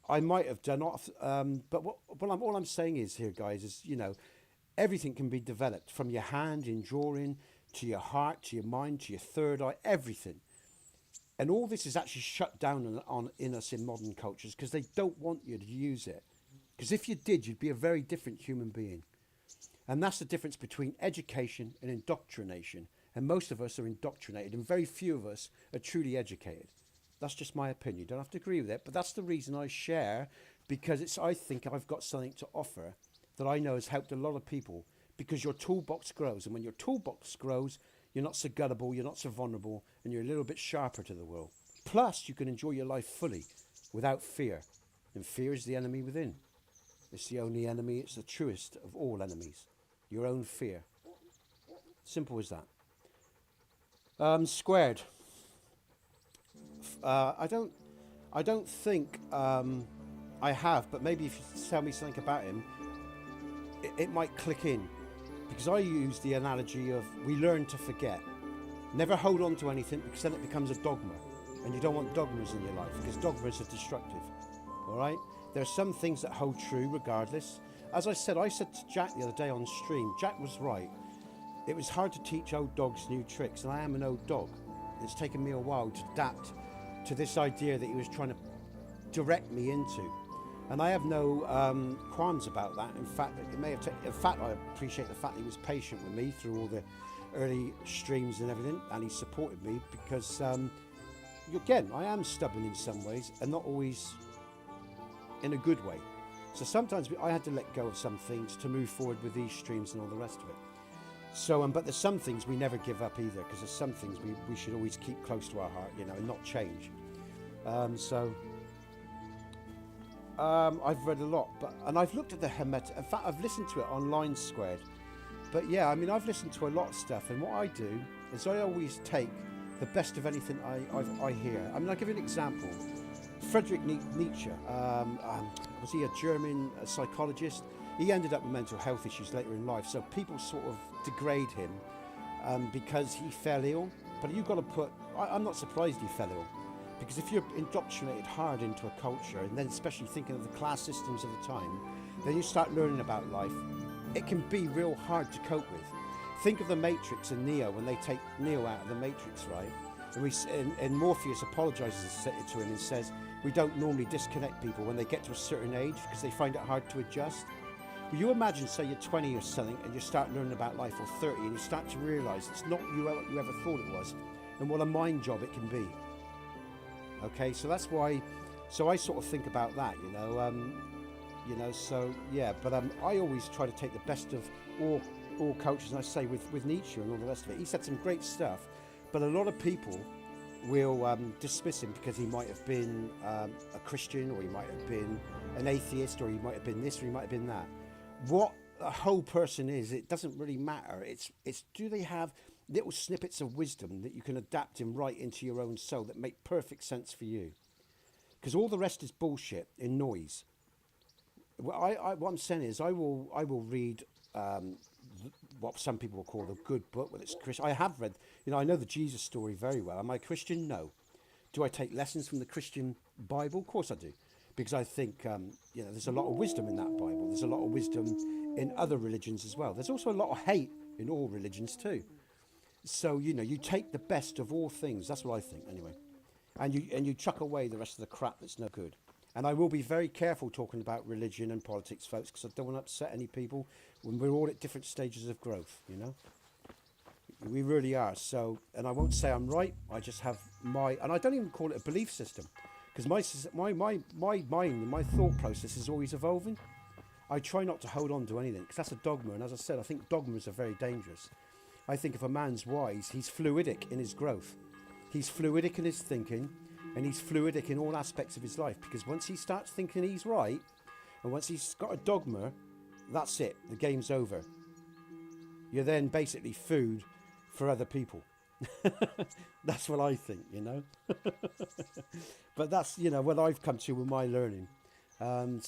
I might have done off, but all I'm saying is here, guys, is, you know, everything can be developed, from your hand in drawing to your heart, to your mind, to your third eye, everything. And all this is actually shut down in us in modern cultures because they don't want you to use it. Because if you did, you'd be a very different human being. And that's the difference between education and indoctrination. And most of us are indoctrinated, and very few of us are truly educated. That's just my opinion. You don't have to agree with it, but that's the reason I share, because I think I've got something to offer that I know has helped a lot of people, because your toolbox grows. And when your toolbox grows, you're not so gullible, you're not so vulnerable, and you're a little bit sharper to the world. Plus, you can enjoy your life fully without fear. And fear is the enemy within. It's the only enemy, it's the truest of all enemies. Your own fear. Simple as that. Squared. I don't think I have, but maybe if you tell me something about him, it might click in. Because I use the analogy of, we learn to forget. Never hold on to anything, because then it becomes a dogma. And you don't want dogmas in your life, because dogmas are destructive. All right? There are some things that hold true regardless. As I said to Jack the other day on stream, Jack was right. It was hard to teach old dogs new tricks, and I am an old dog. It's taken me a while to adapt to this idea that he was trying to direct me into. And I have no qualms about that. In fact, I appreciate the fact that he was patient with me through all the early streams and everything, and he supported me because, again, I am stubborn in some ways and not always in a good way. So sometimes I had to let go of some things to move forward with these streams and all the rest of it. So, but there's some things we never give up either, because there's some things we should always keep close to our heart, you know, and not change. I've read a lot, and I've looked at the Hermetic. In fact, I've listened to it online squared. But yeah, I mean, I've listened to a lot of stuff, and what I do is I always take the best of anything I hear. I mean, I'll give you an example. Friedrich Nietzsche, was he a German psychologist? He ended up with mental health issues later in life, so people sort of degrade him because he fell ill. But you've got to I'm not surprised he fell ill, because if you're indoctrinated hard into a culture, and then especially thinking of the class systems of the time, then you start learning about life. It can be real hard to cope with. Think of the Matrix and Neo, when they take Neo out of the Matrix, right? And Morpheus apologises to him and says, we don't normally disconnect people when they get to a certain age because they find it hard to adjust. Will you imagine, say you're 20 or something, and you start learning about life, or 30, and you start to realise it's not what you ever thought it was, and what a mind job it can be. Okay, so that's why, so I sort of think about that, you know, so yeah, but I always try to take the best of all cultures, and I say with Nietzsche and all the rest of it, he said some great stuff, but a lot of people will dismiss him because he might have been a Christian, or he might have been an atheist, or he might have been this, or he might have been that. What a whole person is, it doesn't really matter. It's do they have little snippets of wisdom that you can adapt him right into your own soul that make perfect sense for you? Because all the rest is bullshit and noise. What I'm saying is, I will read what some people will call the good book, whether it's Christian. I have read, you know, I know the Jesus story very well. Am I Christian? No. Do I take lessons from the Christian Bible? Of course I do, because I think you know, there's a lot of wisdom in that Bible. There's a lot of wisdom in other religions as well. There's also a lot of hate in all religions too. So, you know, you take the best of all things. That's what I think, anyway. And you chuck away the rest of the crap that's no good. And I will be very careful talking about religion and politics, folks, because I don't want to upset any people when we're all at different stages of growth, you know. We really are. So, and I won't say I'm right. I just have and I don't even call it a belief system, because my mind and my thought process is always evolving. I try not to hold on to anything, because that's a dogma. And as I said, I think dogmas are very dangerous. I think if a man's wise, he's fluidic in his growth. He's fluidic in his thinking, and he's fluidic in all aspects of his life, because once he starts thinking he's right, and once he's got a dogma, that's it, the game's over. You're then basically food for other people. That's what I think, you know. But that's, you know, what I've come to with my learning. And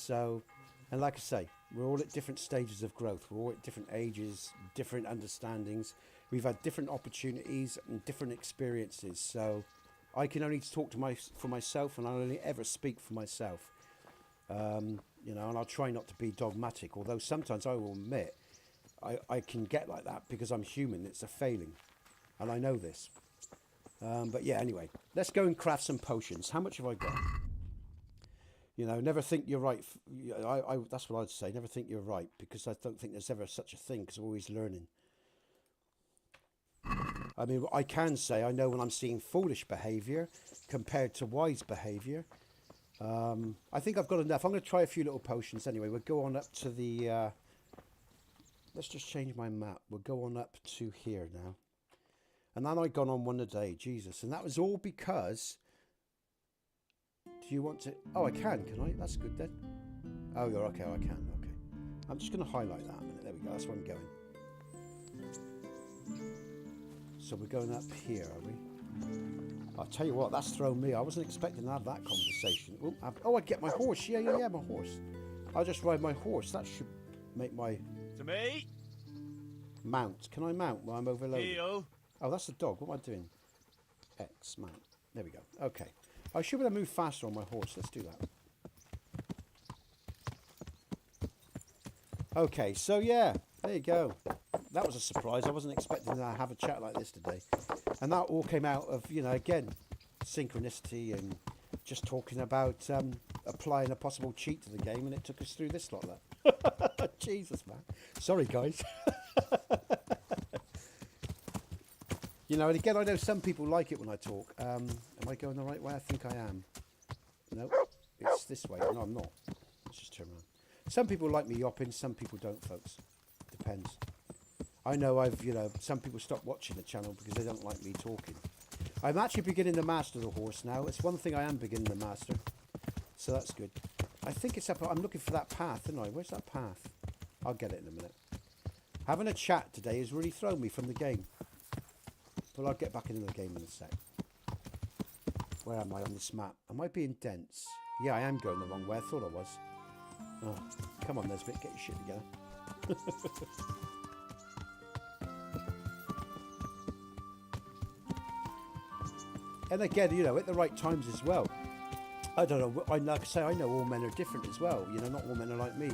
like I say, we're all at different stages of growth. We're all at different ages, different understandings. We've had different opportunities and different experiences. So I can only talk for myself, and I'll only ever speak for myself. You know, and I'll try not to be dogmatic, although sometimes I will admit I can get like that because I'm human. It's a failing, and I know this. But yeah, anyway, let's go and craft some potions. How much have I got? You know, never think you're right. That's what I'd say. Never think you're right, because I don't think there's ever such a thing, because I'm always learning. I mean, I can say I know when I'm seeing foolish behaviour compared to wise behaviour. I think I've got enough. I'm going to try a few little potions anyway. We'll go on up to the... let's just change my map. We'll go on up to here now. And then I've gone on one a day. Jesus. And that was all because... Do you want to... Oh, I can I? That's good then. Oh, you're okay. I can. Okay. I'm just going to highlight that a minute. There we go. That's where I'm going. So we're going up here, are we? I'll tell you what, that's thrown me. I wasn't expecting to have that conversation. Oh, I get my horse. Yeah, my horse. I'll just ride my horse. That should make my... To me. Mount. Can I mount while I'm overloaded? Heel. Oh, that's the dog. What am I doing? X, mount. There we go. Okay. I should be able to move faster on my horse. Let's do that. Okay, so yeah, there you go. That was a surprise. I wasn't expecting to have a chat like this today. And that all came out of, you know, again, synchronicity and just talking about applying a possible cheat to the game, and it took us through this lot. That. Jesus, man. Sorry, guys. You know, and again, I know some people like it when I talk. Am I going the right way? I think I am. No, it's this way. No, I'm not. Let's just turn around. Some people like me yopping, some people don't, folks. Depends. I know some people stop watching the channel because they don't like me talking. I'm actually beginning to master the horse now. It's one thing I am beginning to master. So that's good. I think it's up. I'm looking for that path, aren't I? Where's that path? I'll get it in a minute. Having a chat today has really thrown me from the game. But I'll get back into the game in a sec. Where am I on this map? Am I being dense? Yeah, I am going the wrong way. I thought I was. Oh, come on, Nesbit. Get your shit together. And again, you know, at the right times as well. I don't know. Like I say, I know all men are different as well. You know, not all men are like me.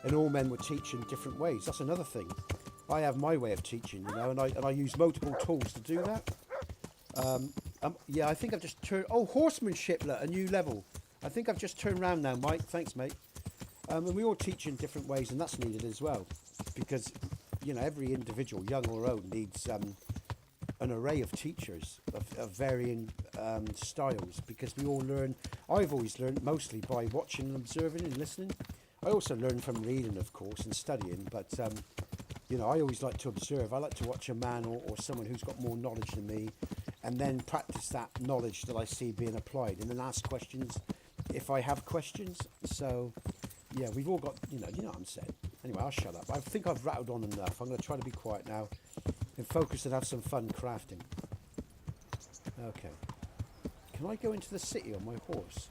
And all men would teach in different ways. That's another thing. I have my way of teaching, you know, and I use multiple tools to do that. Yeah, I think I've just turned... Oh, horsemanship, look, a new level. I think I've just turned around now, Mike. Thanks, mate. And we all teach in different ways, and that's needed as well. Because, you know, every individual, young or old, needs an array of teachers of varying styles. Because we all learn... I've always learned mostly by watching and observing and listening. I also learn from reading, of course, and studying, but... you know, I always like to observe. I like to watch a man or someone who's got more knowledge than me and then practice that knowledge that I see being applied and then ask questions if I have questions. So, yeah, we've all got, you know what I'm saying. Anyway, I'll shut up. I think I've rattled on enough. I'm going to try to be quiet now and focus and have some fun crafting. Okay. Can I go into the city on my horse?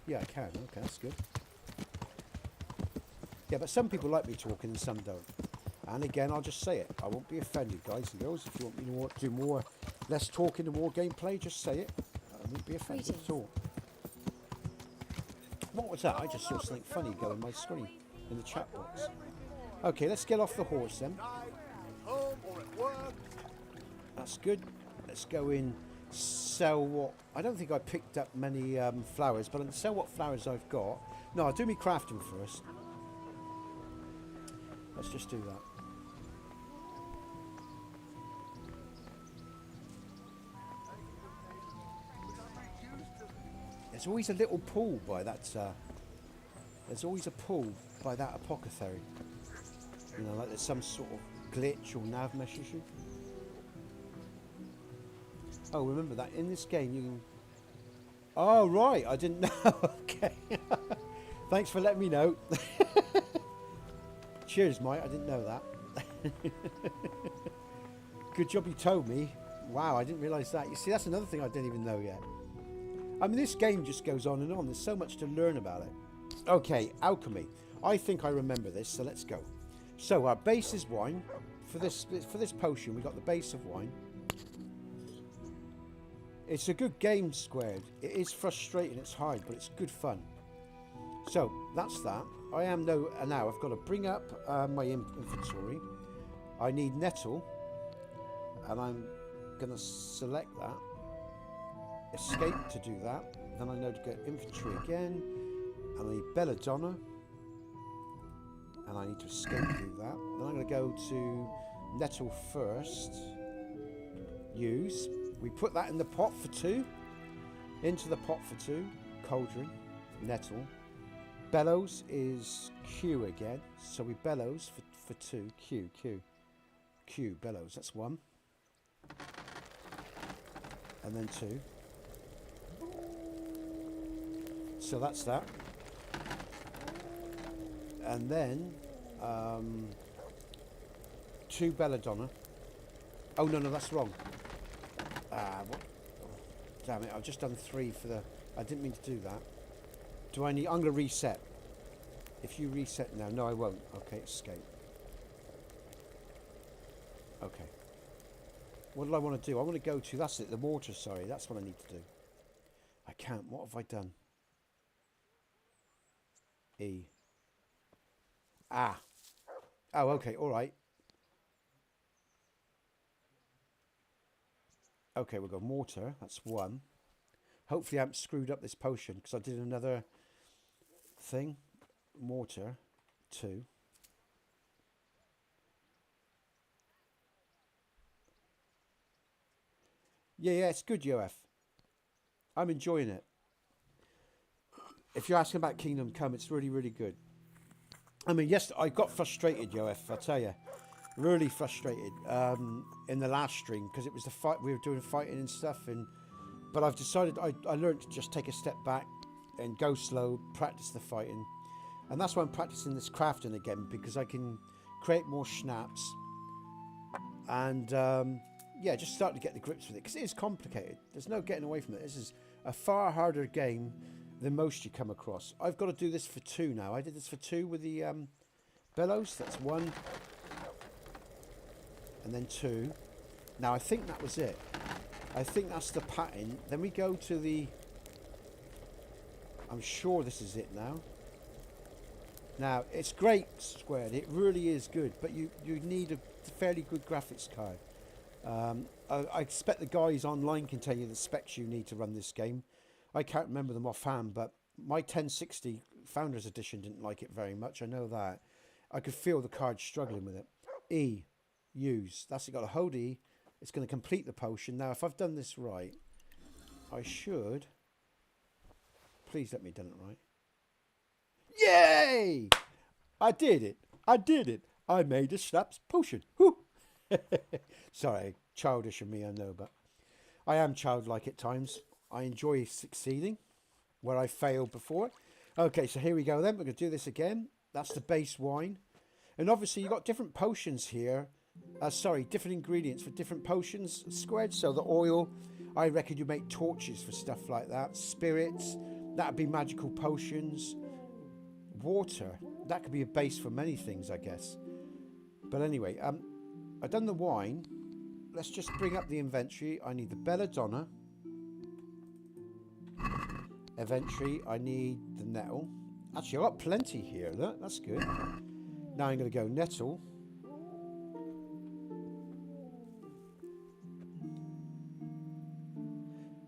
Yeah, I can. Okay, that's good. Yeah, but some people like me talking and some don't. And again, I'll just say it. I won't be offended, guys and girls. If you want me to do less talking and more gameplay, just say it. I won't be offended at all. What was that? I just saw something funny go in my screen, in the chat box. Okay, let's get off the horse then. That's good. Let's go in, sell what... I don't think I picked up many flowers, but I'll sell what flowers I've got. No, I'll do me crafting first. Let's just do that. There's always a little pool by that. There's always a pool by that apothecary. You know, like there's some sort of glitch or nav mesh issue. Oh, remember that in this game you can... Oh right, I didn't know. Okay. Thanks for letting me know. Cheers, Mike. I didn't know that. Good job you told me. Wow, I didn't realise that. You see, that's another thing I didn't even know yet. I mean, this game just goes on and on. There's so much to learn about it. Okay, alchemy. I think I remember this, so let's go. So our base is wine. For this potion, we got the base of wine. It's a good game, Squared. It is frustrating, it's hard, but it's good fun. So that's that. I am now. I've got to bring up my inventory. I need nettle, and I'm gonna select that. Escape to do that. Then I know to go inventory again, and I need belladonna, and I need to escape to do that. Then I'm going to go to nettle first. Use. We put that in the pot for 2. Into the pot for 2. Cauldron. Nettle. Bellows is Q again. So we bellows for 2. Q. Bellows. That's 1. And then 2. So that's that. And then 2 belladonna. Oh no, that's wrong. What? Oh, damn it! I've just done 3 for the. I didn't mean to do that. Do I need? I'm gonna reset. If you reset now, no, I won't. Okay, escape. Okay. What do I want to do? I want to go to. That's it. The water. Sorry, that's what I need to do. I can't. What have I done? E. Ah. Oh, okay, all right. Okay, we'll go mortar. That's 1. Hopefully I haven't screwed up this potion because I did another thing. Mortar, 2. Yeah, it's good, Yof. I'm enjoying it. If you're asking about Kingdom Come, it's really, really good. I mean, yes, I got frustrated, Yof, I'll tell you. Really frustrated in the last stream because it was the fight. We were doing fighting and stuff, but I've decided I learned to just take a step back and go slow, practice the fighting. And that's why I'm practicing this crafting again, because I can create more schnapps. And yeah, just start to get the grips with it, because it is complicated. There's no getting away from it. This is a far harder game than most you come across. I've got to do this for 2 now. I did this for 2 with the bellows. That's 1. And then 2. Now I think that was it. I think that's the pattern. Then we go to the... I'm sure this is it now. Now, it's great, Squared. It really is good. But you need a fairly good graphics card. I expect the guys online can tell you the specs you need to run this game. I can't remember them offhand, but my 1060 Founders Edition didn't like it very much. I know that. I could feel the card struggling with it. E. Use. That's it. Got to hold E. It's going to complete the potion. Now, if I've done this right, I should... Please let me have done it right. Yay! I did it. I did it. I made a Schnapps potion. Whew. Sorry, childish of me, I know, but I am childlike at times. I enjoy succeeding where I failed before. Okay, so here we go then. We're going to do this again. That's the base wine. And obviously you've got different potions here. Different ingredients for different potions, Squared. So the oil, I reckon you make torches for stuff like that. Spirits, that'd be magical potions. Water, that could be a base for many things, I guess. But anyway, I've done the wine. Let's just bring up the inventory. I need the belladonna. Inventory, I need the nettle. Actually, I've got plenty here. Look, that's good. Now I'm going to go nettle.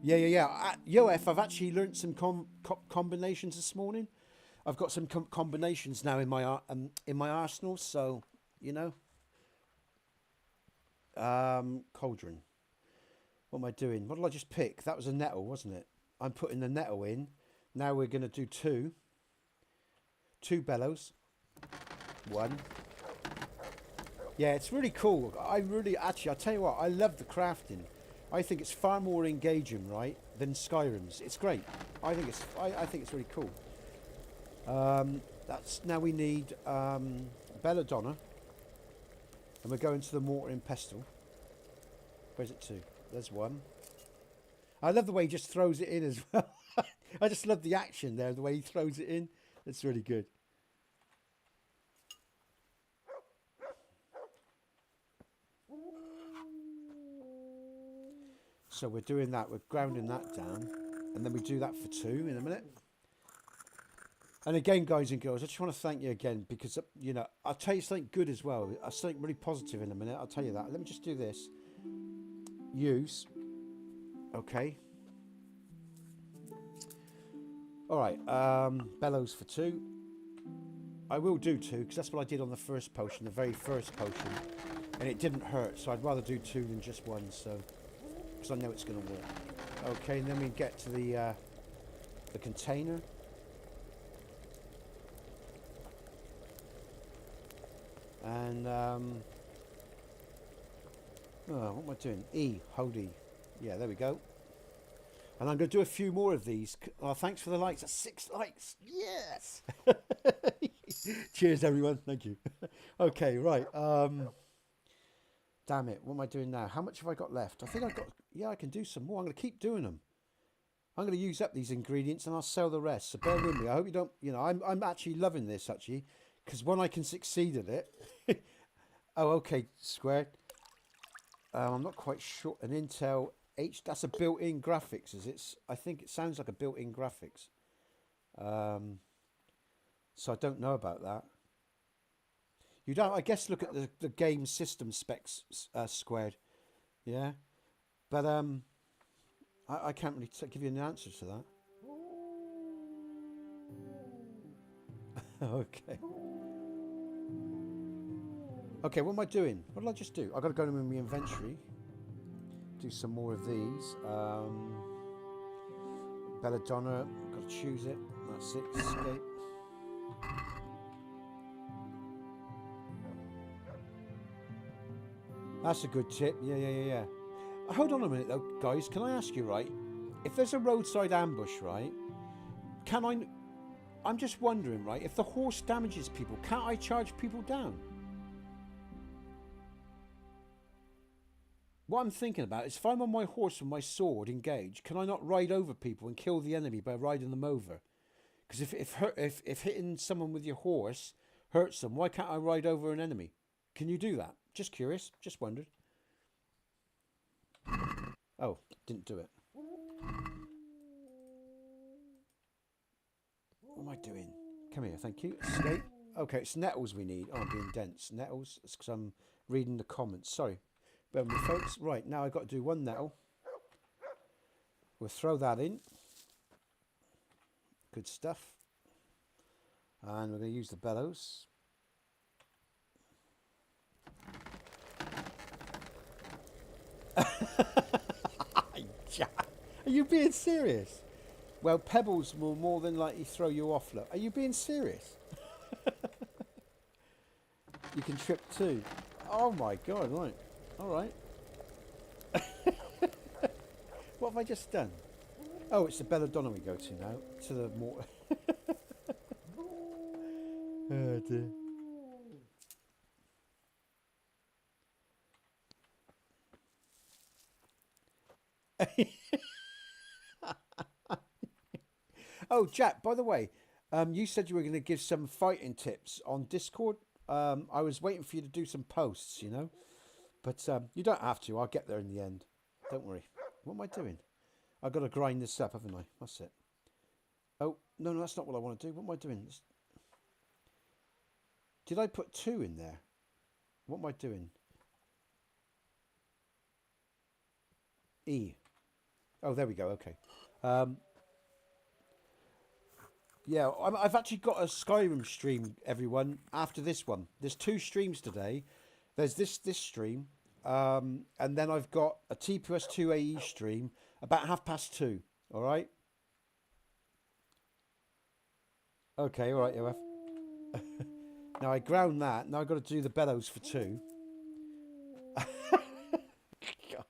Yeah. Yoef, I've actually learnt some combinations this morning. I've got some combinations now in my arsenal, so you know. Cauldron. What am I doing? What did I just pick? That was a nettle, wasn't it? I'm putting the nettle in. Now we're going to do 2 bellows. 1. Yeah, it's really cool. I'll tell you what, I love the crafting. I think it's far more engaging, right, than Skyrim's. It's great. I think it's really cool. Now we need belladonna, and we're going to the mortar and pestle. Where's it 2? There's 1. I love the way he just throws it in as well. I just love the action there, the way he throws it in. It's really good. So we're doing that, we're grounding that down, and then we do that for 2 in a minute. And again, guys and girls, I just want to thank you again because, you know, I'll tell you something good as well. Something really positive in a minute, I'll tell you that. Let me just do this. Use. Okay. All right, bellows for 2. I will do 2 because that's what I did on the first potion, the very first potion. And it didn't hurt, so I'd rather do 2 than just 1, so... because I know it's going to work. Okay, and then we get to the container. And what am I doing? E, hold E. Yeah, there we go. And I'm going to do a few more of these. Oh, thanks for the likes. That's 6 likes. Yes. Cheers, everyone. Thank you. Okay, right. Damn it. What am I doing now? How much have I got left? I think I've got... Yeah, I can do some more. I'm going to keep doing them. I'm going to use up these ingredients and I'll sell the rest. So bear with me. I hope you don't... You know, I'm actually loving this, actually. Because when I can succeed at it... Oh, okay, Square. I'm not quite sure. An Intel H... That's a built-in graphics, is it? I think it sounds like a built-in graphics. So I don't know about that. You don't, I guess, look at the game system specs, Squared. Yeah. But I can't really give you an answer to that. Okay. Okay, what am I doing? What did I just do? I've got to go in my inventory. Do some more of these. Belladonna, got to choose it. That's it. Escape. That's a good tip. Yeah. Hold on a minute though, guys. Can I ask you, right? If there's a roadside ambush, right? I'm just wondering, right? If the horse damages people, can't I charge people down? What I'm thinking about is if I'm on my horse with my sword engaged, can I not ride over people and kill the enemy by riding them over? Because if hitting someone with your horse hurts them, why can't I ride over an enemy? Can you do that? Just curious. Just wondered. Oh, didn't do it. What am I doing? Come here, thank you. Escape. Okay, it's nettles we need. Oh, I'm being dense. Nettles. It's because I'm reading the comments. Sorry. Bear with me, folks. Right, now I've got to do one nettle. We'll throw that in. Good stuff. And we're going to use the bellows. Are you being serious? Well, pebbles will more than likely throw you off. Look, are you being serious? You can trip too. Oh my god! Right, all right. What have I just done? Oh, it's the belladonna we go to now. To the more. Oh dear. Oh, Jack, by the way, you said you were going to give some fighting tips on Discord. I was waiting for you to do some posts, you know. But you don't have to. I'll get there in the end. Don't worry. What am I doing? I've got to grind this up, haven't I? That's it. Oh, no, that's not what I want to do. What am I doing? Did I put 2 in there? What am I doing? E. Oh, there we go. Okay. Yeah, I've actually got a Skyrim stream, everyone, after this one. There's 2 streams today. There's this stream, and then I've got a TPS2 AE stream about 2:30, all right? Okay, all right, OF. Now I ground that. Now I've got to do the bellows for 2. God.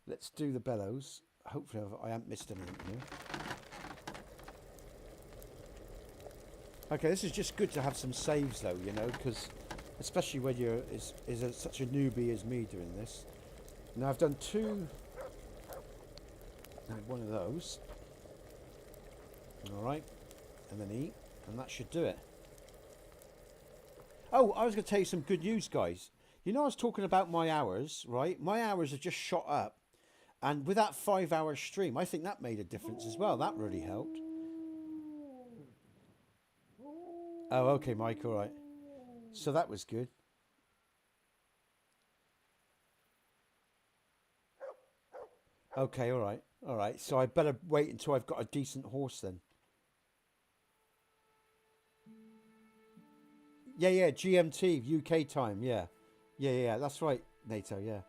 Let's do the bellows. Hopefully I haven't missed anything here. Okay, this is just good to have some saves though, you know, because especially when you're such a newbie as me doing this. Now I've done 2. One of those. All right, and then E, and that should do it. Oh, I was going to tell you some good news, guys. You know, I was talking about my hours, right? My hours have just shot up, and with that 5-hour stream, I think that made a difference as well. That really helped. Oh, okay, Mike, all right. So that was good. Okay, all right. All right, so I better wait until I've got a decent horse then. Yeah, GMT, UK time, yeah. Yeah, that's right, NATO, yeah.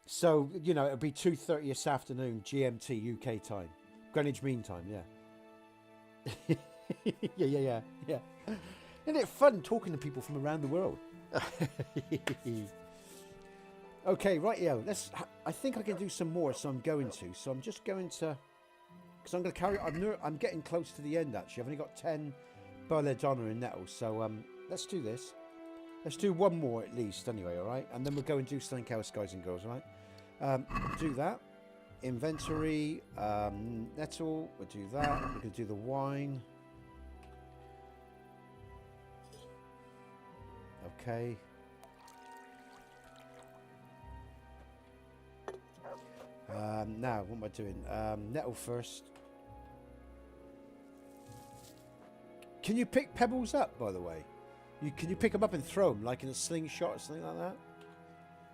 So, you know, it'll be 2:30 this afternoon, GMT, UK time. Greenwich Mean Time, yeah. Yeah. Isn't it fun talking to people from around the world? Okay, right, yo. I think I can do some more, so I'm going to. So I'm just going to, because I'm going to carry. I'm getting close to the end. Actually, I've only got 10 belladonna in nettles. So let's do this. Let's do one more at least, anyway. All right, and then we'll go and do something else, guys and girls. All right. Do that. Inventory, nettle. We'll do that. We're going to do the wine. Okay. Now, what am I doing? Nettle first. Can you pick pebbles up, by the way? Can you pick them up and throw them, like in a slingshot or something like that?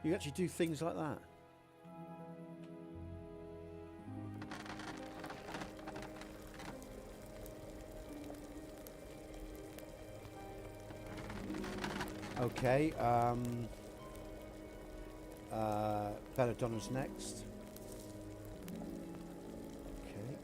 You actually do things like that. Okay. Belladonna's next. Okay.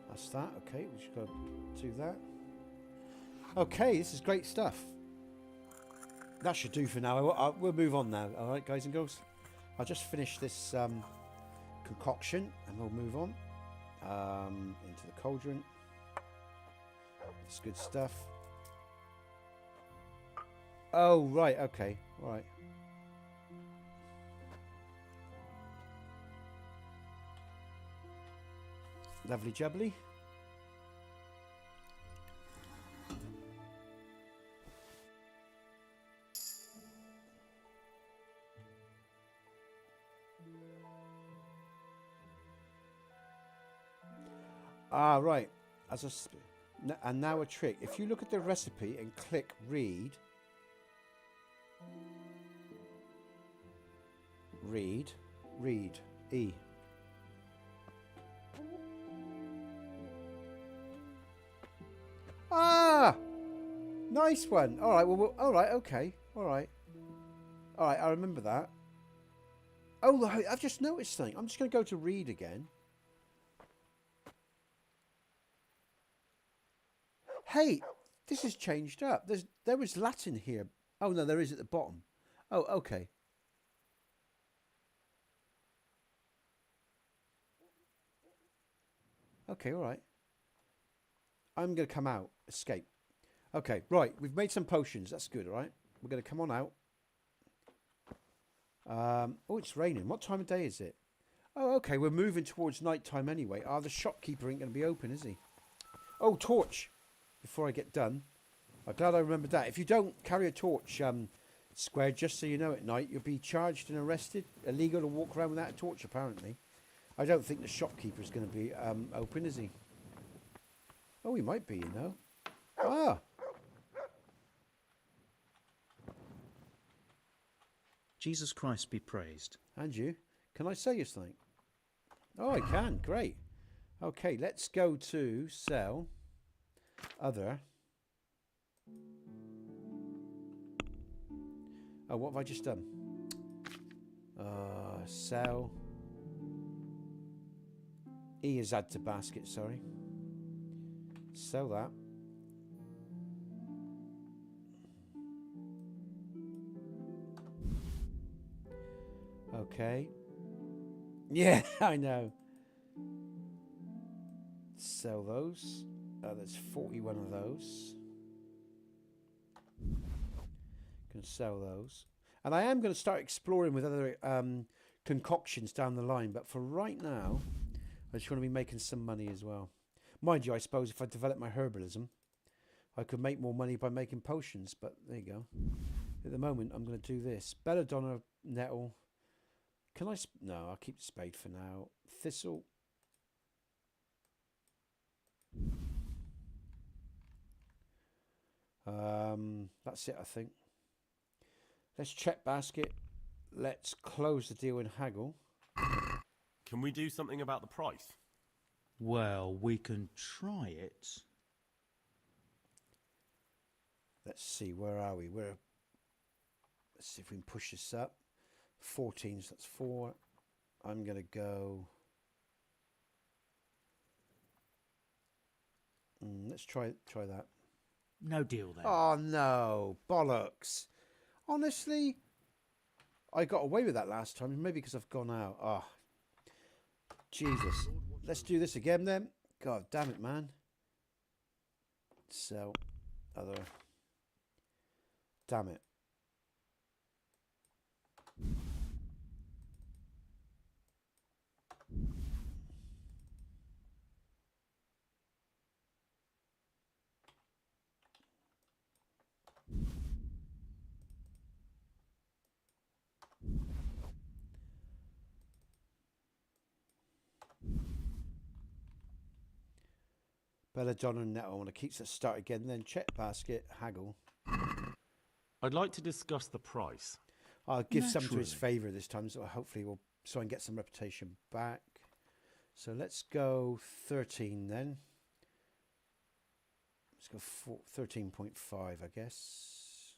That's that. Okay, we just got to do that. Okay, this is great stuff. That should do for now. We'll move on now. All right, guys and girls. I'll just finish this concoction and we'll move on into the cauldron. It's good stuff. Oh, right. Okay. All right. Lovely jubbly. Ah, right. And now a trick. If you look at the recipe and click read, E. Ah, nice one. All right. Well, all right. Okay. All right. All right. I remember that. Oh, I've just noticed something. I'm just going to go to read again. Hey, this has changed up. There was Latin here. Oh, no, there is at the bottom. Oh, okay. Okay, all right. I'm going to come out. Escape. Okay, right. We've made some potions. That's good, all right? We're going to come on out. Oh, it's raining. What time of day is it? Oh, okay. We're moving towards night time anyway. The shopkeeper ain't going to be open, is he? Oh, torch. Before I get done, I'm glad I remembered that. If you don't carry a torch, Square, just so you know, at night, you'll be charged and arrested. Illegal to walk around without a torch, apparently. I don't think the shopkeeper's going to be open, is he? Oh, he might be, you know. Ah. Jesus Christ be praised. And you. Can I say you something? Oh, I can. Great. Okay, let's go to sell. Other. Oh, what have I just done? Sell. E is add to basket, sorry. Sell that. Okay. Yeah, I know. Sell those. There's 41 of those. Can sell those. And I am going to start exploring with other concoctions down the line. But for right now, I just want to be making some money as well. Mind you, I suppose if I develop my herbalism, I could make more money by making potions. But there you go. At the moment, I'm going to do this. Belladonna, nettle. Can I... No, I'll keep the spade for now. Thistle. That's it, I think. Let's check basket. Let's close the deal and haggle. Can we do something about the price? Well, we can try it. Let's see, where are we? Let's see if we can push this up. 14, so that's 4. I'm going to go... let's try that. No deal then. Oh, no. Bollocks. Honestly, I got away with that last time. Maybe because I've gone out. Oh, Jesus. Let's do this again then. God damn it, man. Sell. Other. Damn it. Belladonna and nettle. I want to keep that start again. Then check basket, haggle. I'd like to discuss the price. I'll give some to his favour this time, so hopefully so I can get some reputation back. So let's go 13 then. Let's go 13.5, I guess.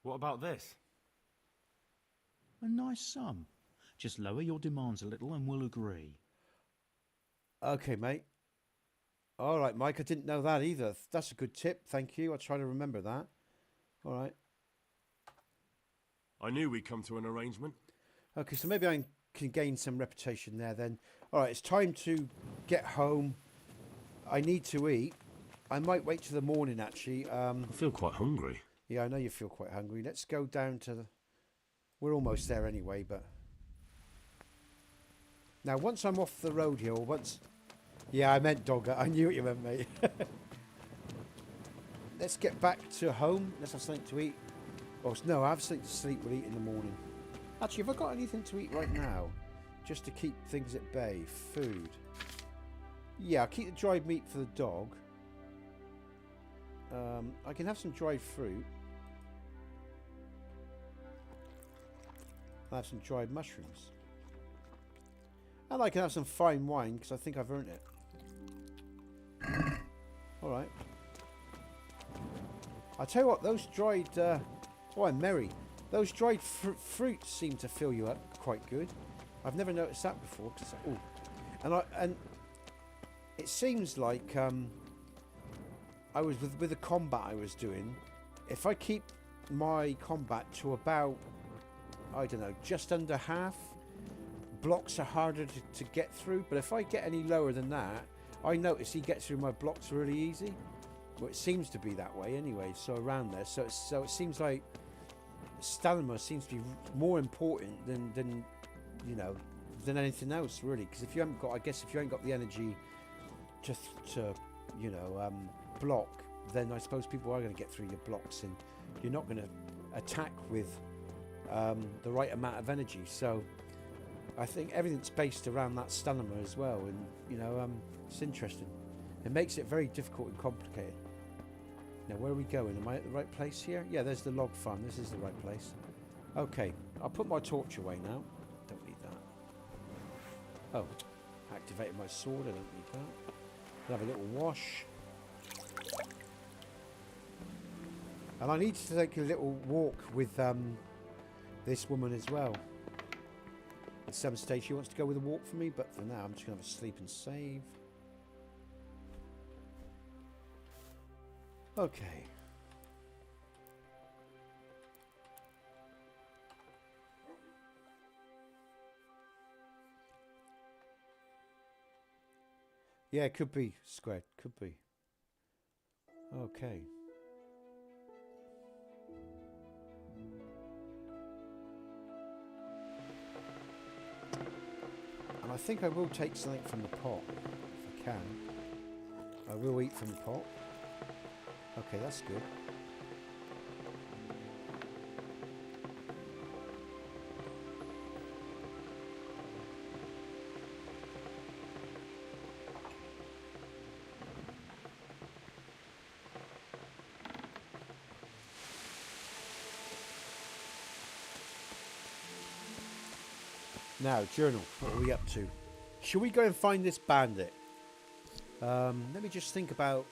What about this? A nice sum. Just lower your demands a little and we'll agree. Okay, mate. All right, Mike, I didn't know that either. That's a good tip. Thank you. I'll try to remember that. All right. I knew we'd come to an arrangement. Okay, so maybe I can gain some reputation there then. All right, it's time to get home. I need to eat. I might wait till the morning, actually. I feel quite hungry. Yeah, I know you feel quite hungry. Let's go down to the... We're almost there anyway, but... Now, once I'm off the road here, or once... Yeah, I meant dogger. I knew what you meant, mate. Let's get back to home. Let's have something to eat. Oh, no, I have something to sleep. We'll eat in the morning. Actually, have I got anything to eat right now? Just to keep things at bay. Food. Yeah, I'll keep the dried meat for the dog. I can have some dried fruit. I'll have some dried mushrooms. And I can have some fine wine, because I think I've earned it. Alright. I'll tell you what, those dried... oh, I'm merry. Those dried fruits seem to fill you up quite good. I've never noticed that before. Ooh. And it seems like I was with the combat I was doing. If I keep my combat to about, I don't know, just under half, blocks are harder to get through. But if I get any lower than that, I notice he gets through my blocks really easy. Well, it seems to be that way anyway. So around there, so it seems like stamina seems to be more important than you know, than anything else really. Because if you haven't got, I guess if you ain't got the energy to you know, block, then I suppose people are going to get through your blocks, and you're not going to attack with the right amount of energy. So I think everything's based around that stamina as well, and you know, it's interesting. It makes it very difficult and complicated. Now, where are we going? Am I at the right place here? Yeah, there's the log farm. This is the right place. Okay, I'll put my torch away now. Don't need that. Oh, activated my sword. I don't need that. I'll have a little wash. And I need to take a little walk with this woman as well. At some stage she wants to go with a walk for me, but for now I'm just going to have a sleep and save. Okay. Yeah, it could be squared. Could be. Okay. And I think I will take something from the pot, if I can. I will eat from the pot. Okay, that's good. Now, journal. What are we up to? Should we go and find this bandit? Let me just think about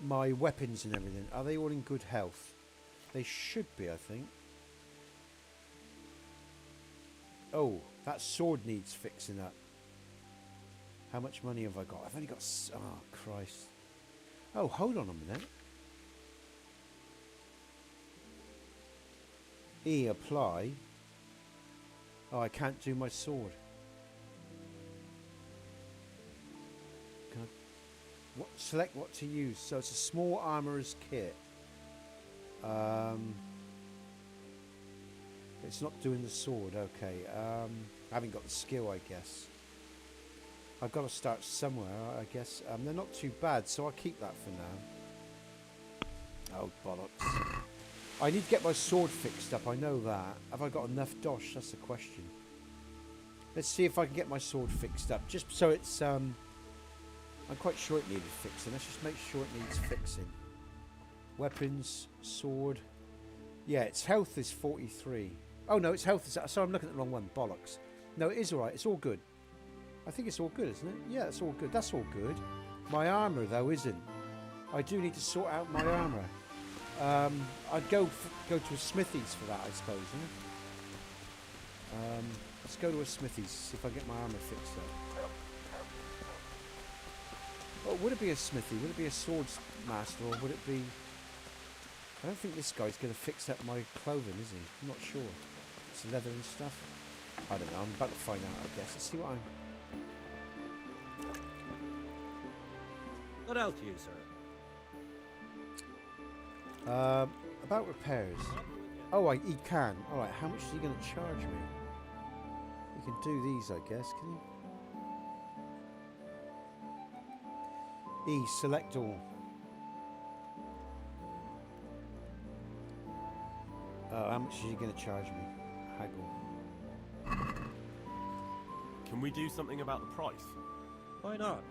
my weapons and everything. Are they all in good health? They should be, I think. Oh, that sword needs fixing up. How much money have I got? I've only got... Oh, Christ. Oh, hold on a minute. E, apply. Oh, I can't do my sword. Can I... select what to use. So it's a small armorer's kit. It's not doing the sword. Okay. I haven't got the skill, I guess. I've got to start somewhere, I guess. They're not too bad, so I'll keep that for now. Oh, bollocks. I need to get my sword fixed up, I know that. Have I got enough dosh? That's the question. Let's see if I can get my sword fixed up. Just so it's... I'm quite sure it needed fixing. Let's just make sure it needs fixing. Weapons, sword. Yeah, its health is 43. Oh, no, it's health. Sorry, I'm looking at the wrong one. Bollocks. No, it is all right. It's all good. I think it's all good, isn't it? Yeah, it's all good. That's all good. My armour, though, isn't. I do need to sort out my armour. I'd go to a smithy's for that, I suppose. Let's go to a smithy's, see if I get my armour fixed up. Oh, would it be a smithy? Would it be a swords master, or would it be... I don't think this guy's going to fix up my clothing, is he? I'm not sure. It's leather and stuff. I don't know. I'm about to find out, I guess. Let's see what I'm... What else you, sir? About repairs. Oh, he can. Alright, how much is he going to charge me? He can do these, I guess, can he? E, select all. How much is he going to charge me? Haggle. Can we do something about the price? Why not?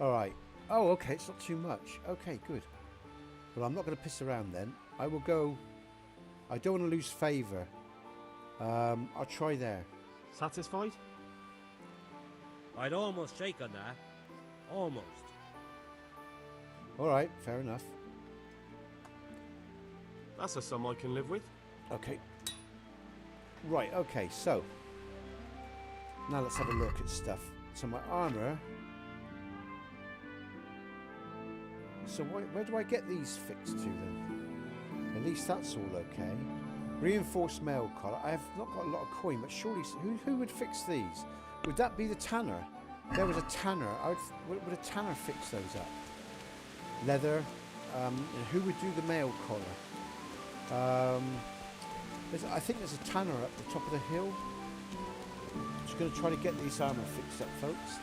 Alright. Oh, okay, it's not too much. Okay, good. Well, I'm not going to piss around then. I will go... I don't want to lose favour. I'll try there. Satisfied? I'd almost shake on that. Almost. Alright, fair enough. That's a sum I can live with. Okay. Right, okay, so... Now let's have a look at stuff. So my armour... So where do I get these fixed to then? At least that's all okay. Reinforced mail collar. I have not got a lot of coin, but surely... Who would fix these? Would that be the tanner? There was a tanner. Would a tanner fix those up? Leather. And who would do the mail collar? I think there's a tanner up the top of the hill. Just going to try to get these armour fixed up, folks.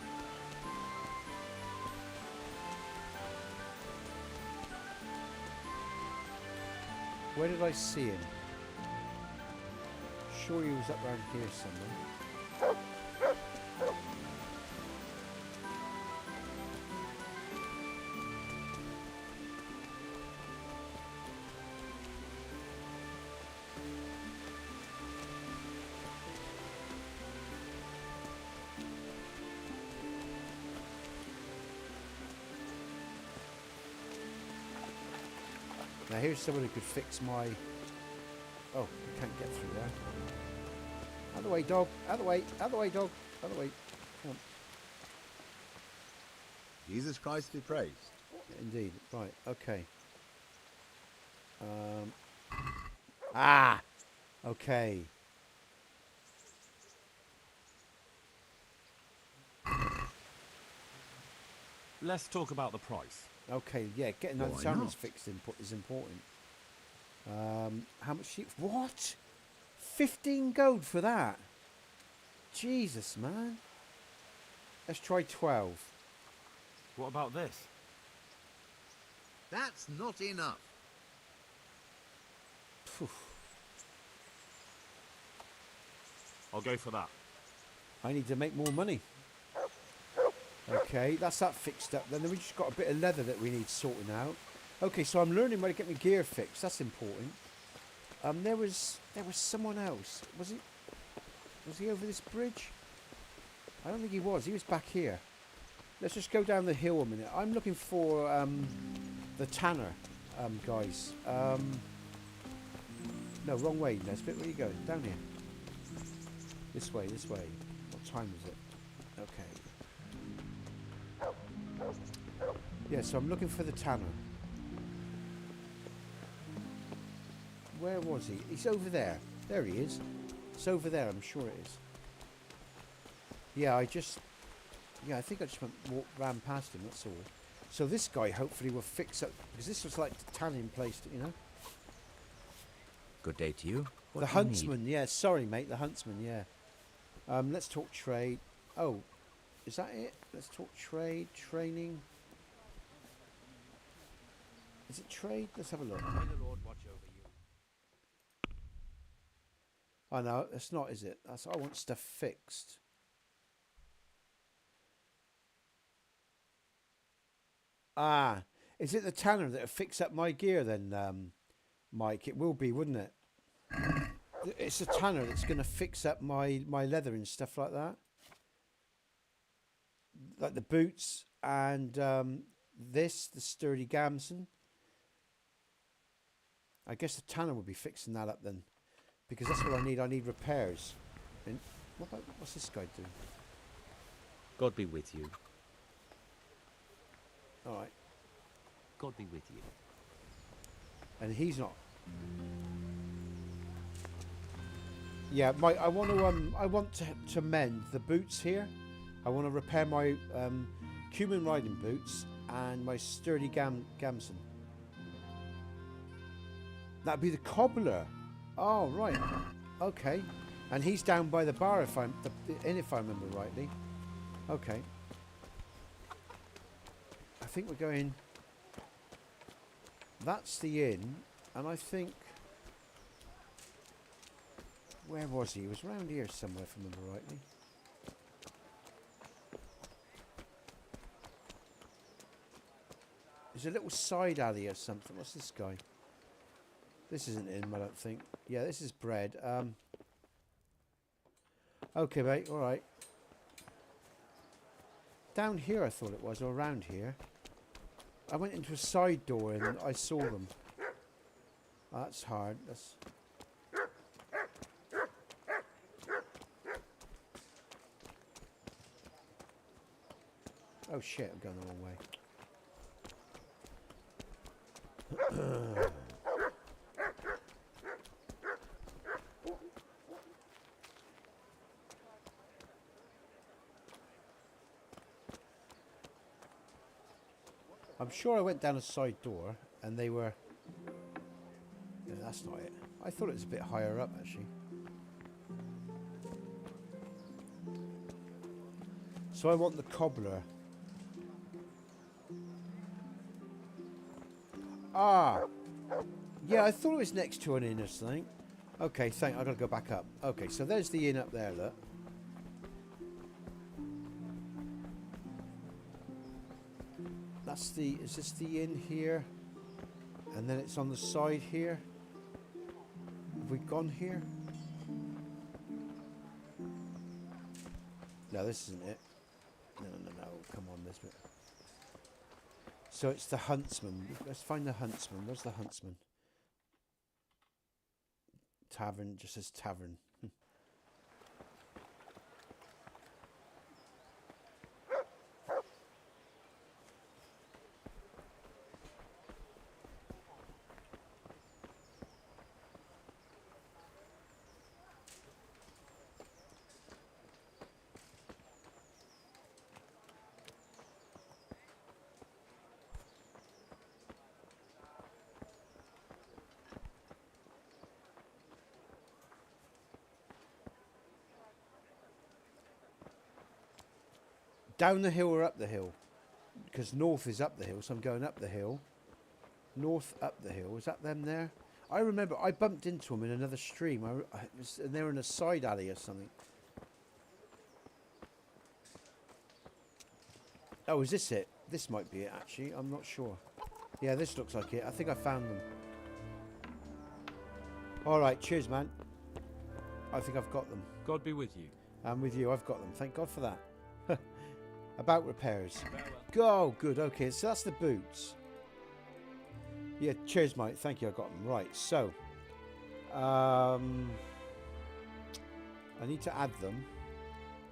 Where did I see him? Sure he was up around here somewhere. Now here's someone who could fix my... Oh, I can't get through there. Out of the way, dog. Out of the way. Out of the way, dog. Out of the way. Come on. Jesus Christ be praised. Indeed. Right, okay. Okay. Let's talk about the price. Okay, yeah, getting those Why armors not? fixed is important. How much? What? 15 gold for that? Jesus, man. Let's try 12. What about this? That's not enough. Phew. I'll go for that. I need to make more money. Okay, that's that fixed up. Then we just got a bit of leather that we need sorting out. Okay, so I'm learning where to get my gear fixed. That's important. There was someone else. Was he over this bridge? I don't think he was. He was back here. Let's just go down the hill a minute. I'm looking for the tanner guys. No, wrong way, Nesbit. Where are you going? Down here. This way, this way. What time is it? Okay. Yeah, so I'm looking for the tanner. Where was he? He's over there. There he is. It's over there, I'm sure it is. Yeah, I think I just ran past him, that's all. So this guy hopefully will fix up, because this was like the tanning place, you know? Good day to you. What The do you huntsman, yeah, sorry mate, the huntsman, yeah. Let's talk trade. Oh, is that it? Let's talk trade, training. Is it trade? Let's have a look. May the Lord watch over you. Oh no, that's not, is it? That's I want stuff fixed. Ah, is it the tanner that'll fix up my gear then, Mike. It will be, wouldn't it? It's a tanner that's going to fix up my leather and stuff like that. Like the boots and the sturdy gamson. I guess the tanner will be fixing that up then. Because that's what I need. I need repairs. And what's this guy doing? God be with you. All right. God be with you. And he's not. Yeah, I want to mend the boots here. I want to repair my cumin riding boots and my sturdy gamson. That'd be the cobbler. Oh right, okay. And he's down by the bar if I remember rightly. Okay. I think we're going. That's the inn, and I think. Where was he? He was around here somewhere, if I remember rightly. There's a little side alley or something. What's this guy? This isn't him, I don't think. Yeah, this is bread. Okay, mate. All right. Down here, I thought it was, or around here. I went into a side door and I saw them. Oh, that's hard. That's. Oh shit! I'm going the wrong way. I'm sure I went down a side door and they were. Yeah, that's not it. I thought it was a bit higher up actually. So I want the cobbler. Ah! Yeah, I thought it was next to an inn or something. Okay, I gotta go back up. Okay, so there's the inn up there, look. That's the, is this the inn here? And then it's on the side here. Have we gone here? No, this isn't it. No, come on, Nesbit. So it's the huntsman. Let's find the huntsman. Where's the huntsman? Tavern, just says tavern. Down the hill or up the hill? Because north is up the hill, so I'm going up the hill. North up the hill. Is that them there? I remember I bumped into them in another stream. And they were in a side alley or something. Oh, is this it? This might be it, actually. I'm not sure. Yeah, this looks like it. I think I found them. All right, cheers, man. I think I've got them. God be with you. I'm with you. I've got them. Thank God for that. About repairs. Go, good. Okay, so that's the boots. Yeah, cheers, mate. Thank you. I got them. Right, so. I need to add them.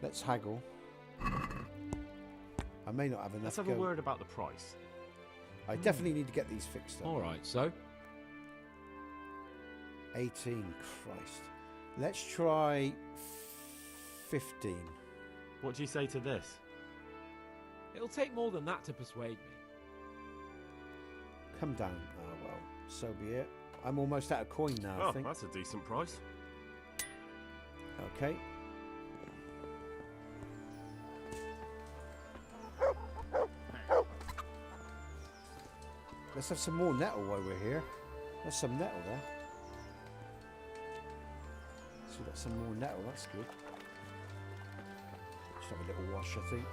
Let's haggle. I may not have enough. Let's have a word about the price. I definitely need to get these fixed up. All right, so 18. Christ. Let's try 15. What do you say to this? It'll take more than that to persuade me. Come down. Oh, well, so be it. I'm almost out of coin now, I think. That's a decent price. Okay. Let's have some more nettle while we're here. There's some nettle there. So we've got some more nettle, that's good. Just have a little wash, I think.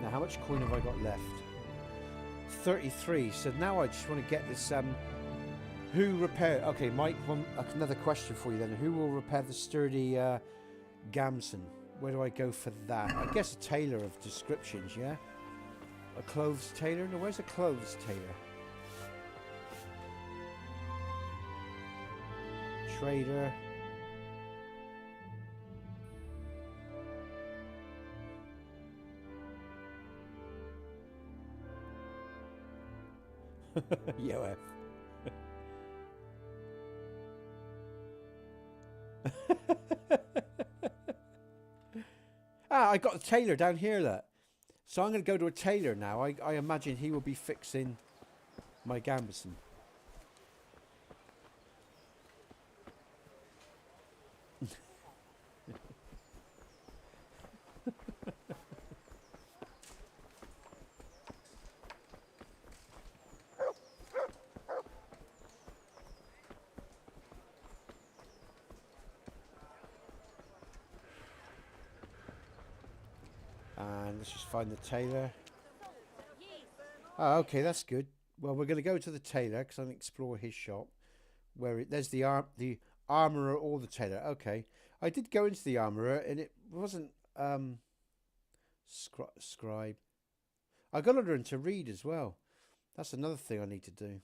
Now, how much coin have I got left? 33. So now I just want to get this. Who repair? Okay, Mike. Another question for you then. Who will repair the sturdy gamson? Where do I go for that? I guess a tailor of descriptions. Yeah. A clothes tailor? No, where's a clothes tailor? Trader. Yof. I got a tailor down here, look. So I'm going to go to a tailor now. I imagine he will be fixing my gambeson. And let's just find the tailor. Oh, okay, that's good. Well, we're going to go to the tailor because I'm going to explore his shop. There's the armourer or the tailor. Okay, I did go into the armourer and it wasn't scribe. I got to learn to read as well. That's another thing I need to do.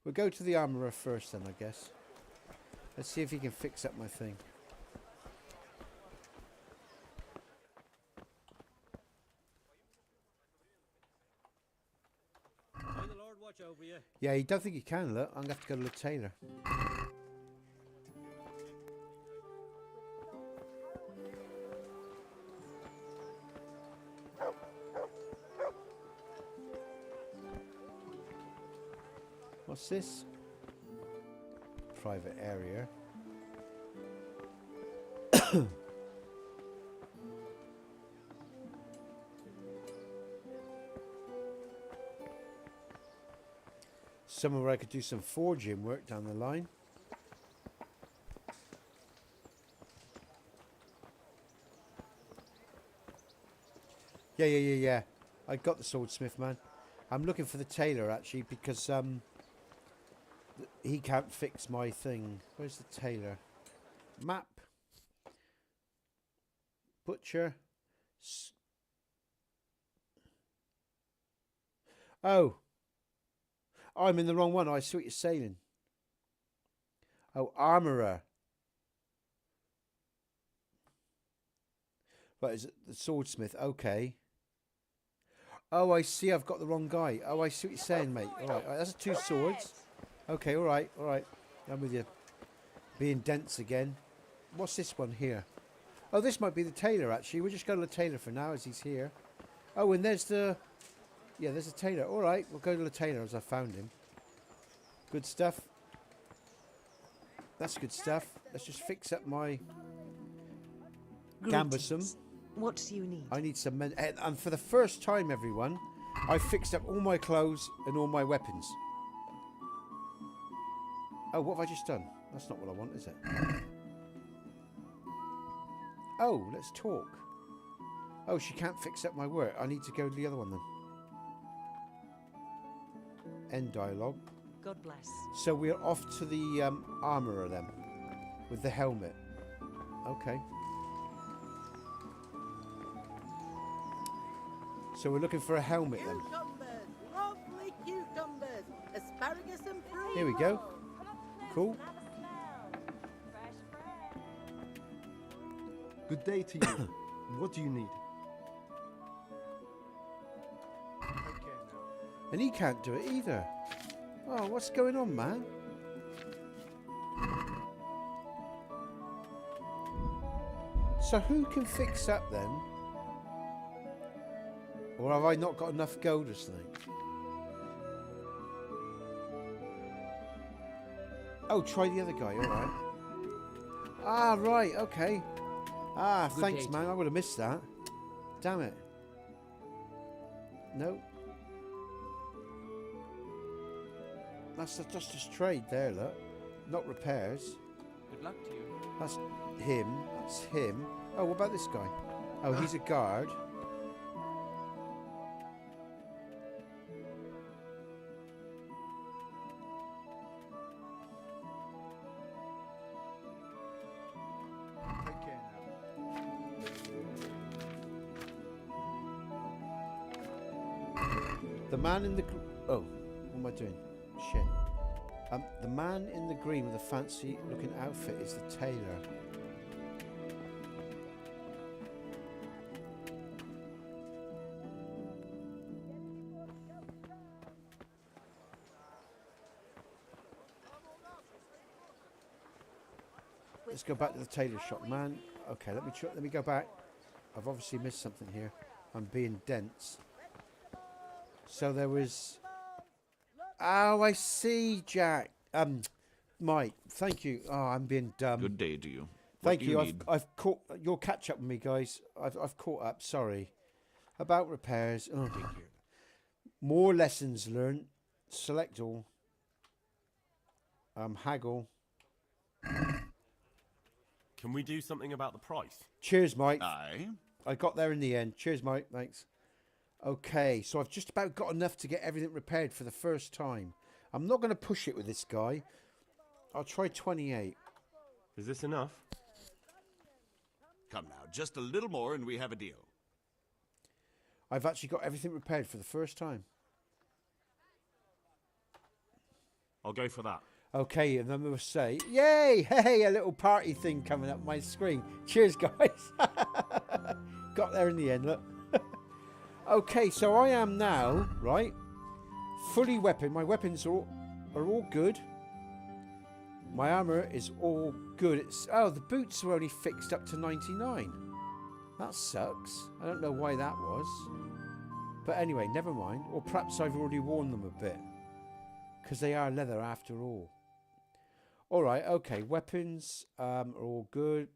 We'll go to the armourer first then, I guess. Let's see if he can fix up my thing. Over you. Yeah, you don't think you can, look. I'm going to have to go to the tailor. What's this? Private area. Somewhere where I could do some forging work down the line. Yeah. I got the swordsmith, man. I'm looking for the tailor, actually, because he can't fix my thing. Where's the tailor? Map. Butcher. Oh. I'm in the wrong one. I see what you're saying. Oh, armourer. Right, is it the swordsmith? Okay. Oh, I see. I've got the wrong guy. Oh, I see what you're saying, mate. All right, that's 2 swords. Okay, all right. I'm with you. Being dense again. What's this one here? Oh, this might be the tailor, actually. We'll just go to the tailor for now, as he's here. Oh, and there's the... Yeah, there's a tailor. All right, we'll go to the tailor as I found him. Good stuff. That's good stuff. Let's just fix up my gambeson. What do you need? I need some men. And for the first time, everyone, I fixed up all my clothes and all my weapons. Oh, what have I just done? That's not what I want, is it? Oh, let's talk. Oh, she can't fix up my work. I need to go to the other one then. End dialogue. God bless. So we're off to the armourer then, with the helmet. Okay. So we're looking for a helmet then. Cucumbers, lovely cucumbers, asparagus and fruit. Here we go. Cool. Good day to you. What do you need? And he can't do it either. Oh, what's going on, man? So who can fix that then? Or have I not got enough gold or something? Oh, try the other guy, alright. Ah, right, okay. Ah, Good thanks, day. man. I would have missed that. Damn it. Nope. That's just trade there, look. Not repairs. Good luck to you. That's him. That's him. Oh, what about this guy? Oh, he's a guard. The man in the... Oh, what am I doing? Shit. The man in the green with a fancy looking outfit is the tailor. Let's go back to the tailor shop, man. Okay, let me go back. I've obviously missed something here. I'm being dense. So there was... Oh, I see, Jack. Mike, thank you. Oh, I'm being dumb. Good day to you. Thank you. I've caught... You'll catch up with me, guys. I've caught up. Sorry. About repairs. Oh, more lessons learned. Select all. Haggle. Can we do something about the price? Cheers, Mike. Aye. I got there in the end. Cheers, Mike. Thanks. Okay, so I've just about got enough to get everything repaired for the first time. I'm not going to push it with this guy. I'll try 28. Is this enough? Come now, just a little more and we have a deal. I've actually got everything repaired for the first time. I'll go for that. Okay, and then we'll say, yay, hey, a little party thing coming up my screen. Cheers, guys. Got there in the end, look. Okay, so I am now, right, fully weaponed. My weapons are all good. My armour is all good. Oh, the boots are only fixed up to 99. That sucks. I don't know why that was. But anyway, never mind. Or perhaps I've already worn them a bit. Because they are leather after all. Alright, okay. Weapons are all good.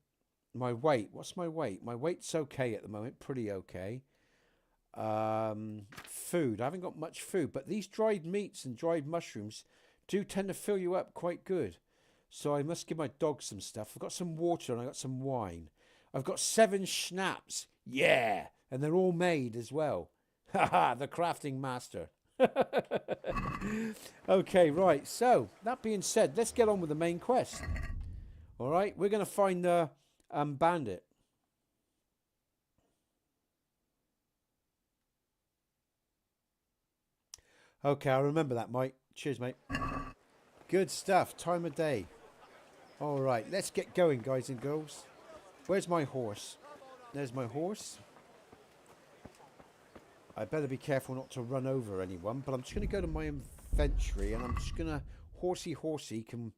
My weight. What's my weight? My weight's okay at the moment. Pretty okay. Food. I haven't got much food. But these dried meats and dried mushrooms do tend to fill you up quite good. So I must give my dog some stuff. I've got some water and I've got some wine. I've got 7 schnapps. Yeah! And they're all made as well. Haha, the crafting master. Okay, right. So, that being said, let's get on with the main quest. Alright, we're going to find the bandit. Okay, I'll remember that, Mike. Cheers, mate. Good stuff. Time of day. Alright, let's get going, guys and girls. Where's my horse? There's my horse. I better be careful not to run over anyone, but I'm just going to go to my inventory and I'm just going to... Horsey can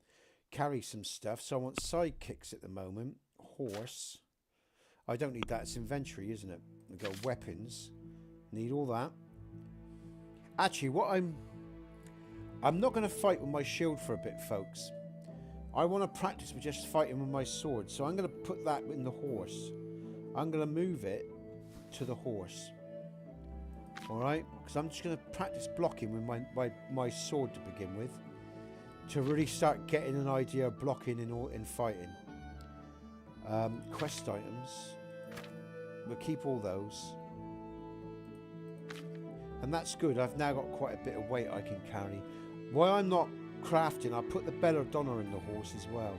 carry some stuff, so I want sidekicks at the moment. Horse. I don't need that. It's inventory, isn't it? We've got weapons. Need all that. Actually, what I'm not going to fight with my shield for a bit, folks. I want to practice with just fighting with my sword, so I'm going to put that in the horse. I'm going to move it to the horse. Alright, because I'm just going to practice blocking with my sword to begin with, to really start getting an idea of blocking in fighting. Quest items, we'll keep all those, and that's good. I've now got quite a bit of weight I can carry. While I'm not crafting, I'll put the belladonna in the horse as well,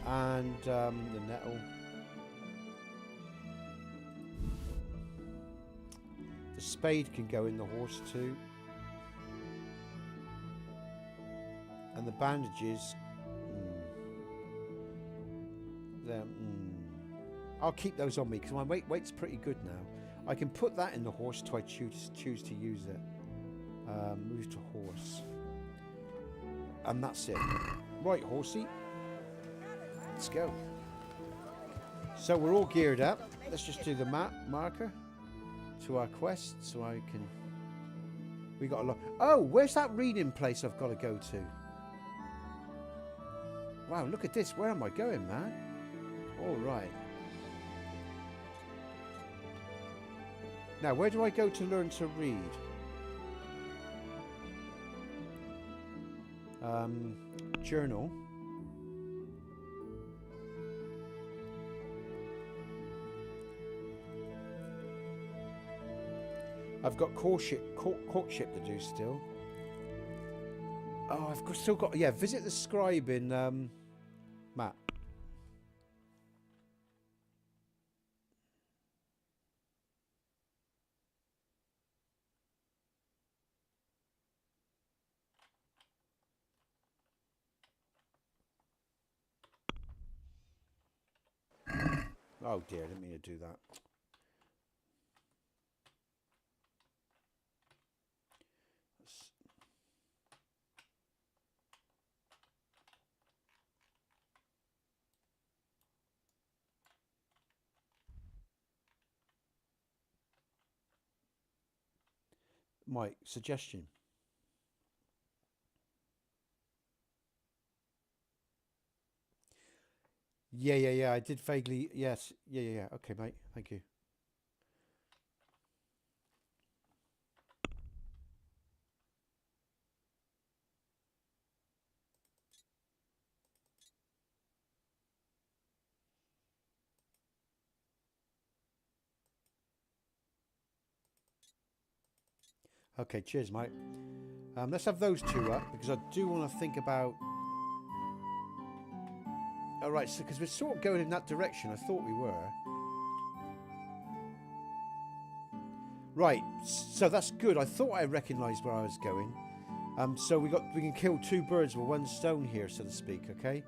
and the nettle. The spade can go in the horse too. And the bandages... I'll keep those on me because my weight's pretty good now. I can put that in the horse till I choose to use it. Move to horse. And that's it. Right, horsey. Let's go. So we're all geared up. Let's just do the map marker to our quest, so I can... We got a lot... Oh, where's that reading place I've got to go to? Wow, look at this. Where am I going, man? All right. Now, where do I go to learn to read? Journal. I've got courtship to do still. Oh, I've still got... Yeah, visit the scribe in map. Oh dear, I didn't mean to do that. Mike, suggestion. Yeah. I did vaguely. Yes. Yeah. Okay, mate. Thank you. Okay, cheers, mate. Let's have those two up because I do want to think about. All right, so because we're sort of going in that direction, I thought we were. Right, so that's good. I thought I recognised where I was going. So we can kill two birds with one stone here, so to speak. Okay.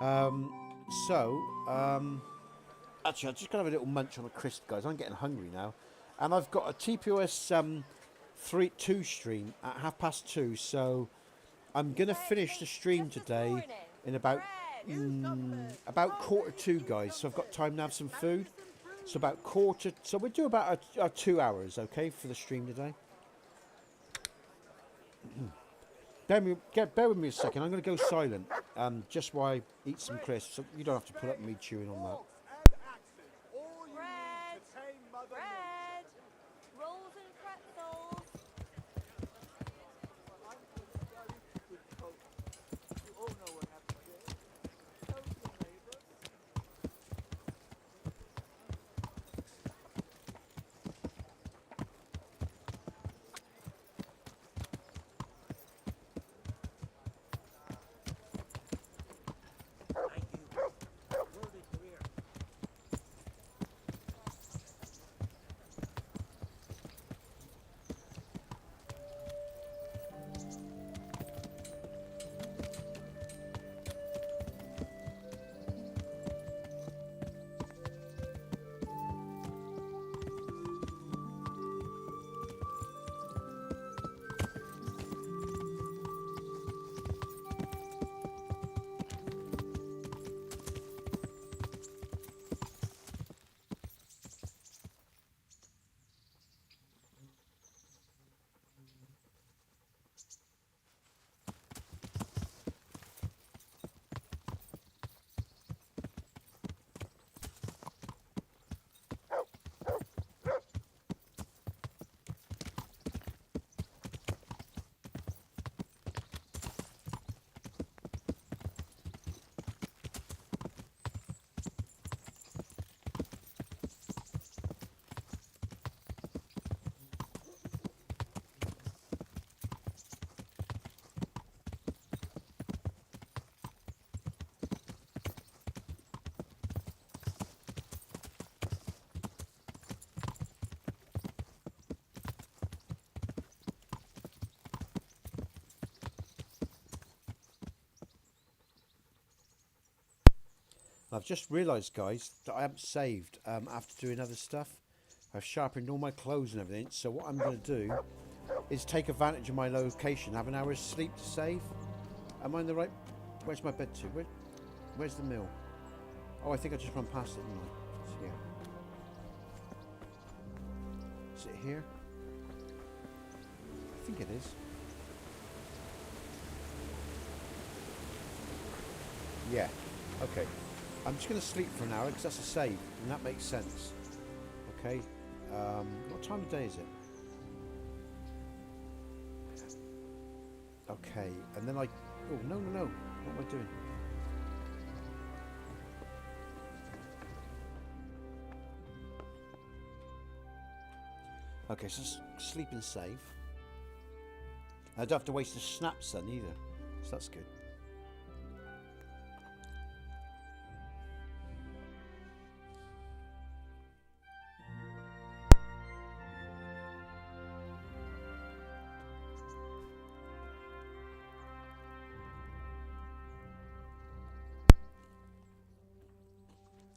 Actually, I'm just gonna have a little munch on a crisp, guys. I'm getting hungry now, and I've got a TPOS 2 stream at 2:30. So I'm gonna finish the stream today in about 1:45, guys. So I've got time to have some food. So about quarter. So we'll do about 2 hours, okay, for the stream today. Bear with me a second. I'm going to go silent, just while I eat some crisps. So you don't have to put up me chewing on that. Bread, rolls and pretzels. I've just realised, guys, that I haven't saved after doing other stuff. I've sharpened all my clothes and everything. So what I'm going to do is take advantage of my location, have an hour's sleep to save. Am I in the right... Where's my bed to? Where's the mill? Oh, I think I just run past it, didn't I? It's here. Is it here? I think it is. Yeah. Okay. I'm just going to sleep for an hour because that's a save, and that makes sense. Okay. What time of day is it? Okay. And then I... Oh, no. What am I doing? Okay, so sleep and save. I don't have to waste a snaps then either, so that's good.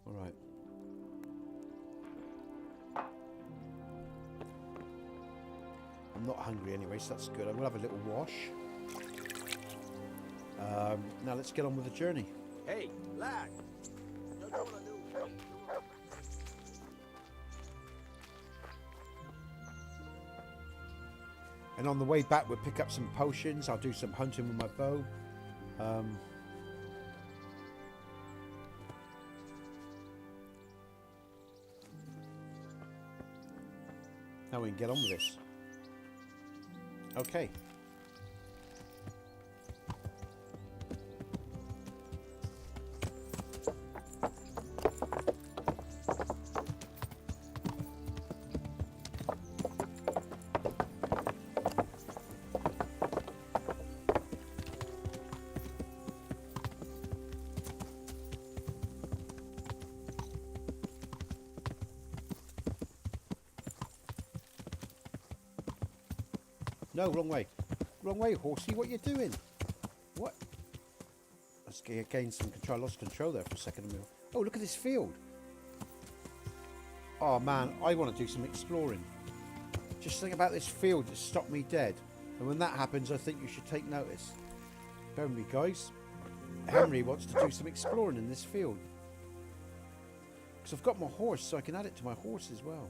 All right. I'm not hungry anyway, so that's good. I'm going to have a little wash. Now let's get on with the journey. Hey, lad! You know what I do? And on the way back, we'll pick up some potions. I'll do some hunting with my bow. Now we can get on with this. Okay. No, wrong way. Wrong way, horsey. What you doing? What? Let's gain some control. I lost control there for a second. Oh, look at this field. Oh, man. I want to do some exploring. Just think about this field that stopped me dead. And when that happens, I think you should take notice. Bear with me, guys. Henry wants to do some exploring in this field. Because I've got my horse, so I can add it to my horse as well.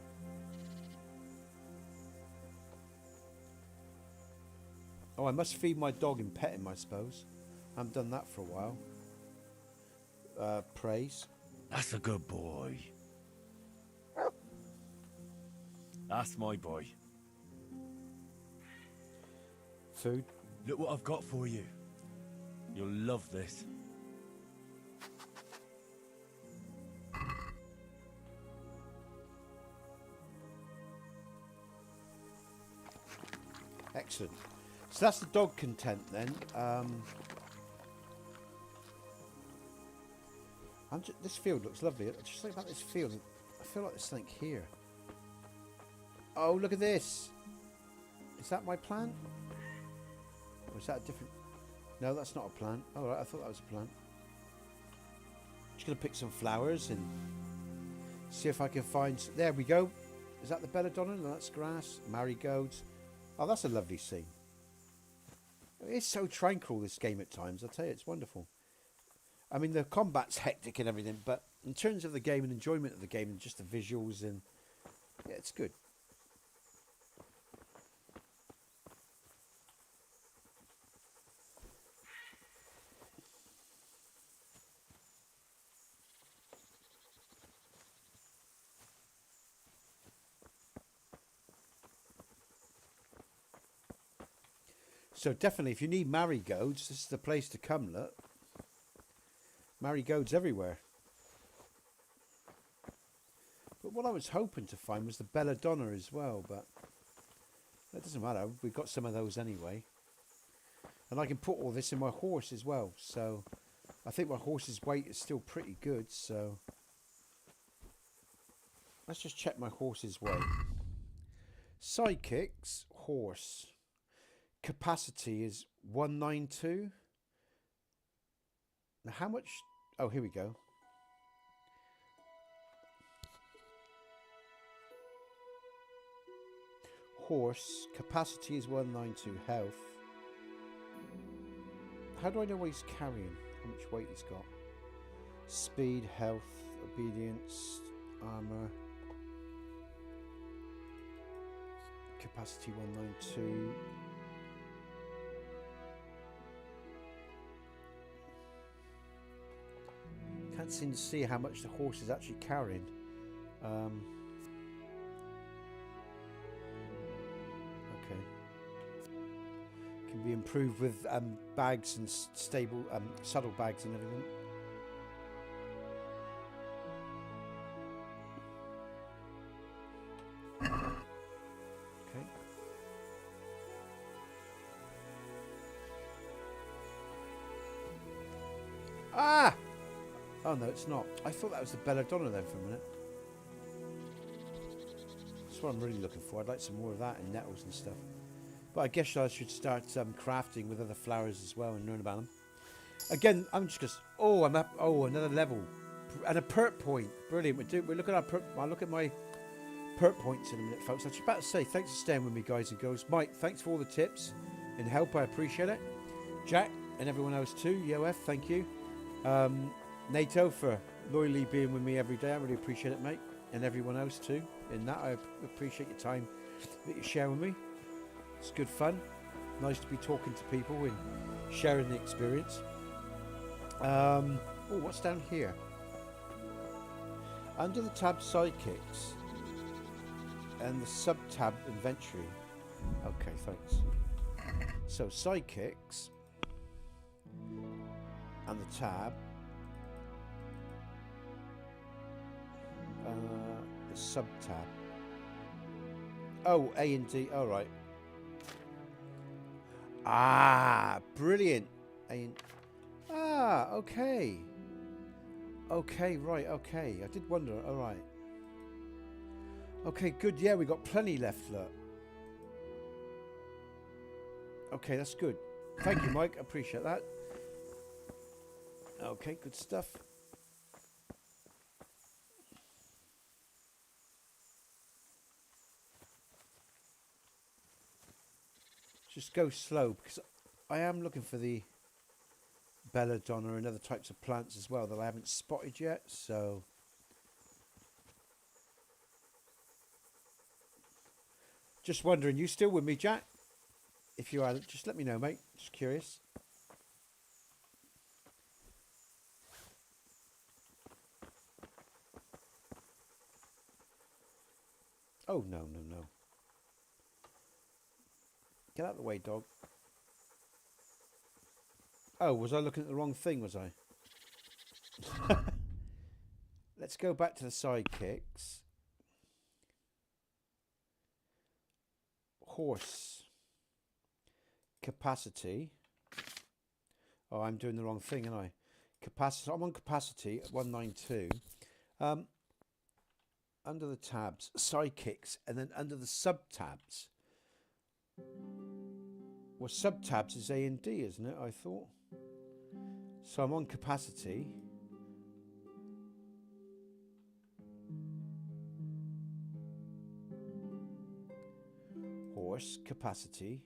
Oh, I must feed my dog and pet him, I suppose. I haven't done that for a while. Praise. That's a good boy. That's my boy. Food. Look what I've got for you. You'll love this. Excellent. So that's the dog content then. This field looks lovely. Just think about this field. I feel like there's something here. Oh, look at this. Is that my plant? Or is that a different... No, that's not a plant. Oh, right, I thought that was a plant. Just going to pick some flowers and see if I can find... There we go. Is that the belladonna? No, that's grass. Marigolds. Oh, that's a lovely scene. It's so tranquil, this game at times. I tell you, it's wonderful. I mean, the combat's hectic and everything, but in terms of the game and enjoyment of the game and just the visuals and... Yeah, it's good. So definitely, if you need marigolds, this is the place to come, look. Marigolds everywhere. But what I was hoping to find was the belladonna as well, but that doesn't matter. We've got some of those anyway. And I can put all this in my horse as well, so I think my horse's weight is still pretty good, so let's just check my horse's weight. Sidekicks, horse. Capacity is 192. Now how much... Oh, here we go. Horse. Capacity is 192. Health. How do I know what he's carrying? How much weight he's got? Speed, health, obedience, armor. Capacity 192. Can't seem to see how much the horse is actually carrying. Okay. Can be improved with bags and stable saddle bags and everything. Okay. Ah! Oh no, it's not. I thought that was the belladonna then for a minute. That's what I'm really looking for. I'd like some more of that and nettles and stuff. But I guess I should start crafting with other flowers as well and learn about them. Again, I'm just because... Oh, I'm up... Oh, another level. And a perk point. Brilliant. We're looking at our perk... I look at my perk points in a minute, folks. I was about to say, thanks for staying with me, guys and girls. Mike, thanks for all the tips and help. I appreciate it. Jack and everyone else too. Yof, thank you. NATO for loyally being with me every day. I really appreciate it, mate. And everyone else too. In that, I appreciate your time that you share with me. It's good fun. Nice to be talking to people and sharing the experience. Oh, what's down here? Under the tab sidekicks and the sub-tab inventory. Okay, thanks. So sidekicks and the tab. The sub-tab. Oh, A and D. All right. Ah, brilliant. Okay. Okay, right, okay. I did wonder. All right. Okay, good. Yeah, we got plenty left, look. Okay, that's good. Thank you, Mike. I appreciate that. Okay, good stuff. Just go slow because I am looking for the belladonna and other types of plants as well that I haven't spotted yet, so just wondering, you still with me, Jack? If you are, just let me know, mate. Just curious. Oh, no. Get out of the way, dog. Oh, was I looking at the wrong thing, was I? Let's go back to the sidekicks. Horse. Capacity. Oh, I'm doing the wrong thing, aren't I? Capacity. I'm on capacity at 192. Under the tabs, sidekicks, and then under the sub-tabs. Well, sub-tabs is A and D, isn't it? I thought. So I'm on capacity. Horse, capacity,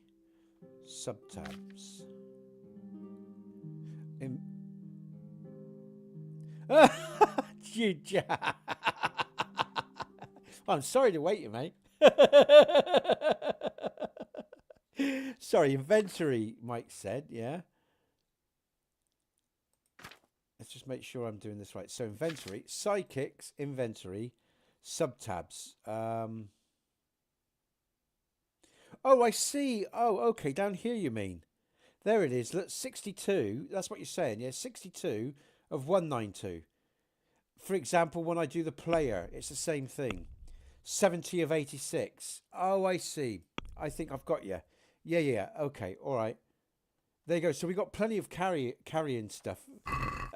sub-tabs. I'm sorry to wait you, mate. Sorry, inventory, Mike said, yeah. Let's just make sure I'm doing this right. So inventory, sidekicks, inventory, sub-tabs. Oh, I see. Oh, okay, down here you mean. There it is. Look, 62. That's what you're saying, yeah? 62 of 192. For example, when I do the player, it's the same thing. 70 of 86. Oh, I see. I think I've got you. Yeah. Okay, all right. There you go. So we got plenty of carrying stuff.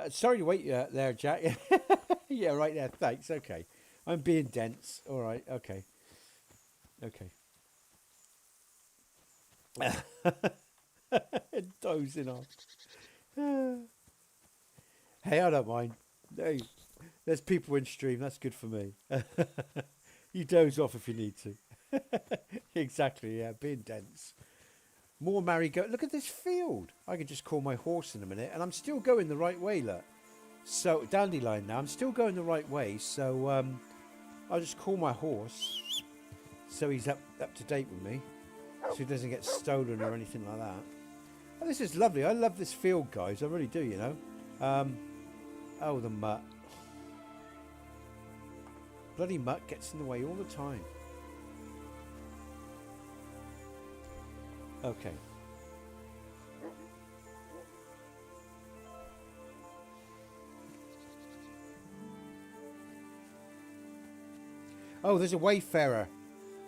Sorry to wait you there, Jack. Yeah, right there. Thanks. Okay. I'm being dense. All right. Okay. Dozing off. Hey, I don't mind. Hey, there's people in stream. That's good for me. You doze off if you need to. Exactly, yeah. Being dense. More marigold. Look at this field. I can just call my horse in a minute. And I'm still going the right way, look. So, dandelion now. I'm still going the right way. So, I'll just call my horse. So he's up to date with me. So he doesn't get stolen or anything like that. Oh, this is lovely. I love this field, guys. I really do, you know. Oh, the mutt. Bloody mutt gets in the way all the time. Okay. Oh, there's a wayfarer.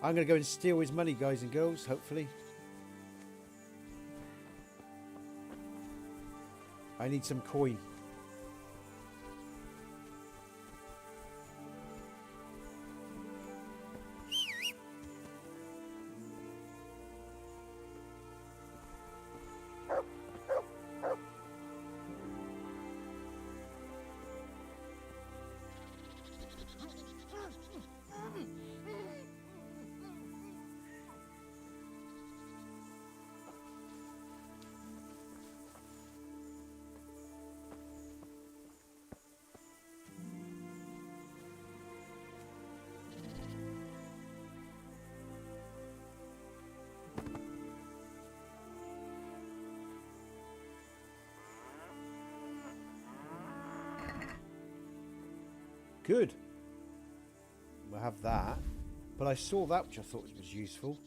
I'm going to go and steal his money, guys and girls, hopefully. I need some coin. Good. We'll have that. But I saw that, which I thought was useful.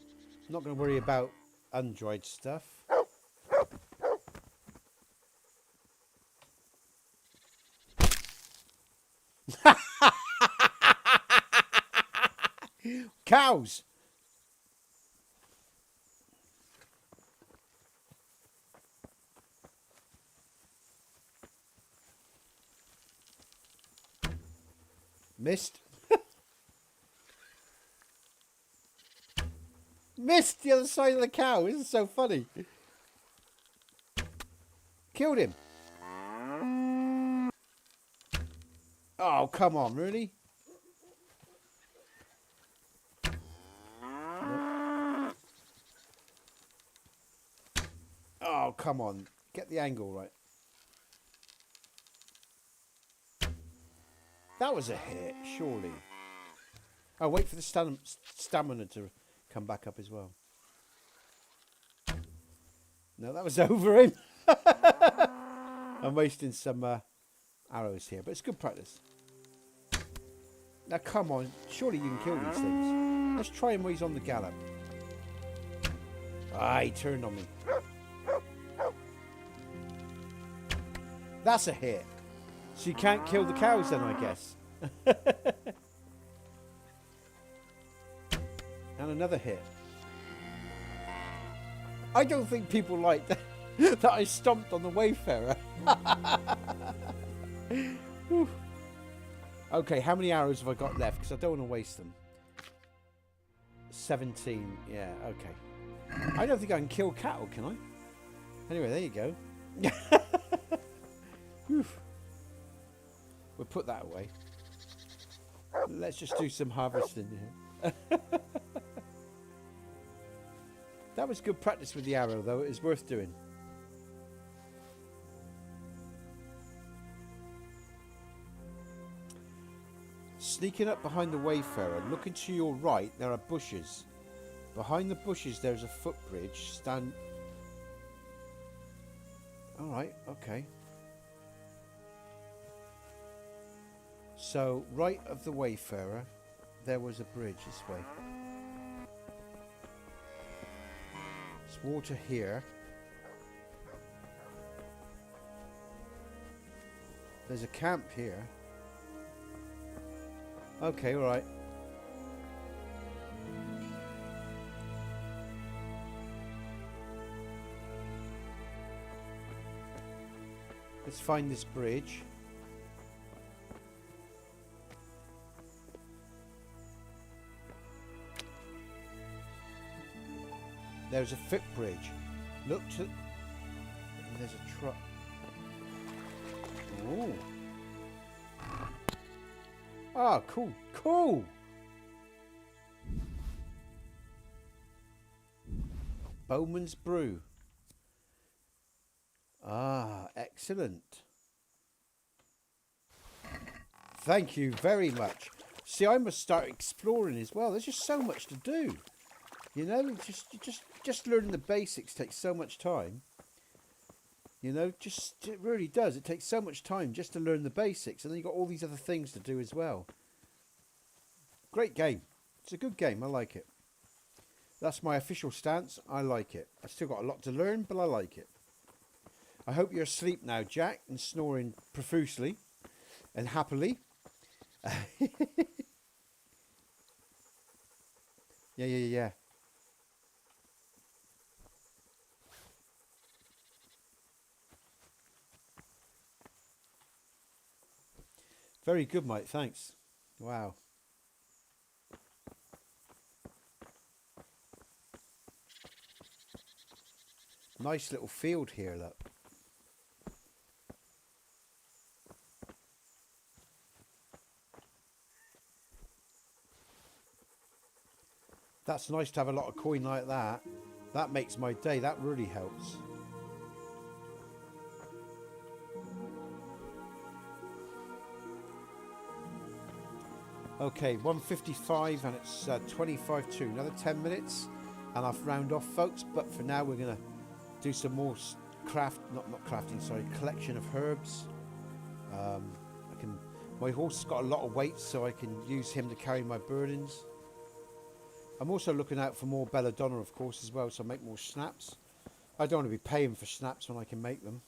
I'm not going to worry about undried stuff. Cows! Missed. Missed the other side of the cow. This is so funny. Killed him. Oh, come on, really? Oh, come on. Get the angle right. That was a hit, surely. Oh, wait for the stamina to come back up as well. No, that was over him. I'm wasting some arrows here, but it's good practice. Now, come on. Surely you can kill these things. Let's try him while he's on the gallop. Ah, he turned on me. That's a hit. So you can't kill the cows then, I guess. And another hit. I don't think people like that, that I stomped on the Wayfarer. Okay, how many arrows have I got left? Because I don't want to waste them. 17. Yeah, okay. I don't think I can kill cattle, can I? Anyway, there you go. We'll put that away. Let's just do some harvesting here. That was good practice with the arrow, though. It is worth doing. Sneaking up behind the Wayfarer, looking to your right, there are bushes. Behind the bushes, there's a footbridge. Alright, okay. So, right of the Wayfarer, there was a bridge this way. There's water here. There's a camp here. Okay, alright. Let's find this bridge. There's a footbridge. Look to... There's a truck. Oh. Ah, cool. Cool! Bowman's Brew. Ah, excellent. Thank you very much. See, I must start exploring as well. There's just so much to do. You know, just learning the basics takes so much time. You know, it really does. It takes so much time just to learn the basics, and then you've got all these other things to do as well. Great game. It's a good game. I like it. That's my official stance. I like it. I've still got a lot to learn, but I like it. I hope you're asleep now, Jack, and snoring profusely and happily. Yeah. Very good, mate. Thanks. Wow. Nice little field here, look. That's nice to have a lot of coin like that. That makes my day. That really helps. Okay, 1:55 and it's 25 to. Another 10 minutes and I'll round off, folks. But for now, we're going to do some more collection of herbs. I can My horse has got a lot of weight, so I can use him to carry my burdens. I'm also looking out for more belladonna, of course, as well, so I make more snaps. I don't want to be paying for snaps when I can make them.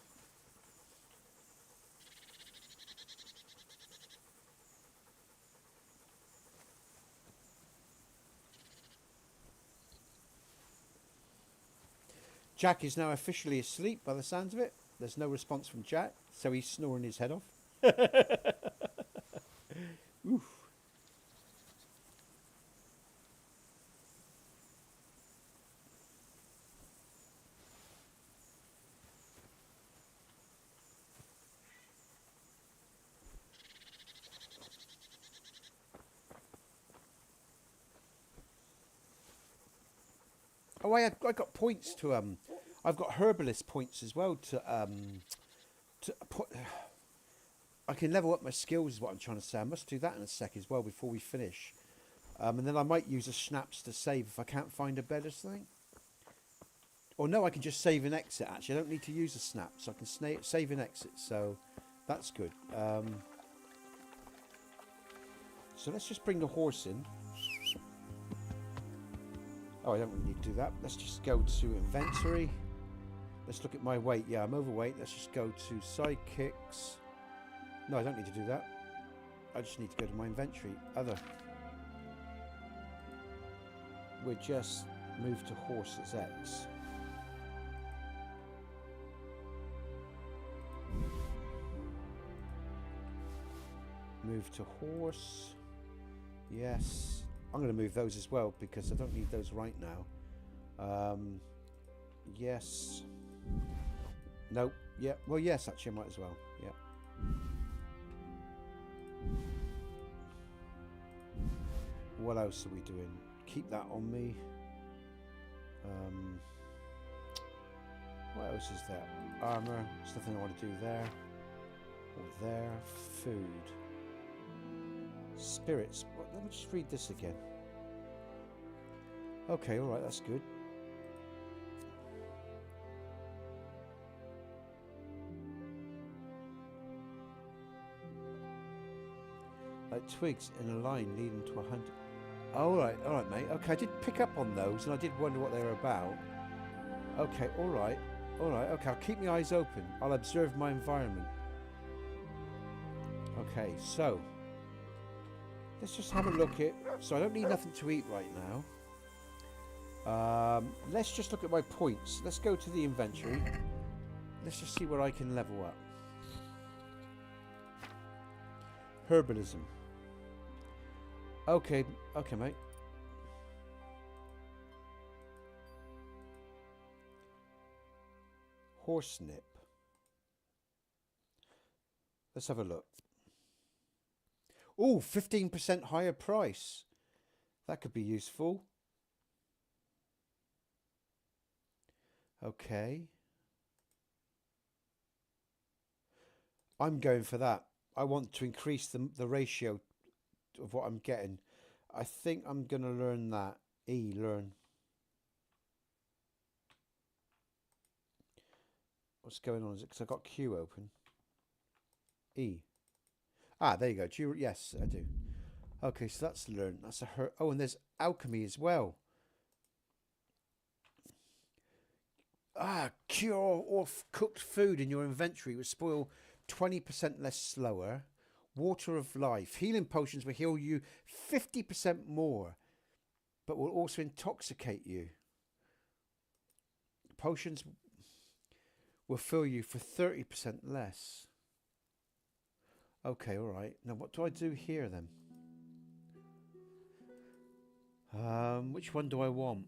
Jack is now officially asleep by the sounds of it. There's no response from Jack, so he's snoring his head off. Oof. Oh, I got points to I've got herbalist points as well to put. I can level up my skills, is what I'm trying to say. I must do that in a sec as well before we finish. And then I might use a snaps to save if I can't find a bed or something. Or no, I can just save and exit, actually. I don't need to use a snap, so I can save and exit. So that's good. So let's just bring the horse in. Oh, I don't really need to do that. Let's just go to inventory. Let's look at my weight. Yeah, I'm overweight. Let's just go to sidekicks. No, I don't need to do that. I just need to go to my inventory. Other. We'll just move to horses X. Move to horse. Yes. I'm going to move those as well because I don't need those right now. Yes. Nope. Yeah. Well, yes, actually, I might as well. Yeah. What else are we doing? Keep that on me. What else is there? Armor. There's nothing I want to do there. Or there. Food. Spirits. Let me just read this again. Okay, alright, that's good. Like twigs in a line leading to a hunt. Alright, mate. Okay, I did pick up on those and I did wonder what they were about. Okay, alright. Okay, I'll keep my eyes open. I'll observe my environment. Okay, so let's just have a look at. So I don't need nothing to eat right now. Let's just look at my points. Let's go to the inventory. Let's just see where I can level up. Herbalism. Okay, mate. Horsenip. Let's have a look. Oh, 15% higher price. That could be useful. Okay. I'm going for that. I want to increase the ratio of what I'm getting. I think I'm going to learn that. Learn. What's going on? Is it because I got Q open? There you go. Yes, I do. Okay, so that's learn. That's a hurt. Oh, and there's alchemy as well. Cure off cooked food in your inventory will spoil 20% less slower. Water of life. Healing potions will heal you 50% more, but will also intoxicate you. Potions will fill you for 30% less. Okay, alright. Now what do I do here then? Which one do I want?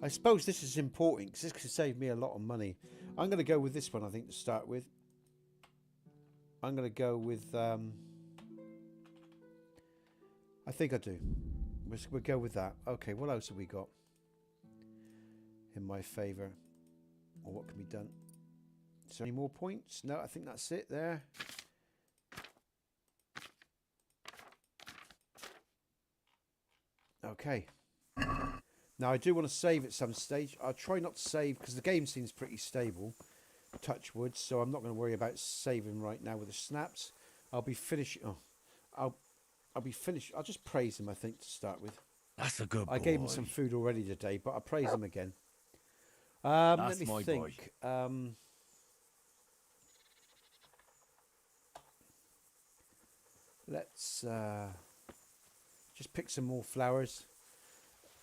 I suppose this is important because this could save me a lot of money. I'm going to go with this one, I think, to start with. I'm going to go with... I think I do. We'll go with that. Okay, what else have we got in my favour? Or what can be done? Is there any more points? No, I think that's it there. Okay. Now, I do want to save at some stage. I'll try not to save because the game seems pretty stable. touch wood, so I'm not going to worry about saving right now with the snaps. I'll be finishing. Oh, I'll be finished. I'll just praise him, I think, to start with. That's a good boy. I gave him some food already today, but I'll praise him again. That's let me my think. boy. Let's just pick some more flowers.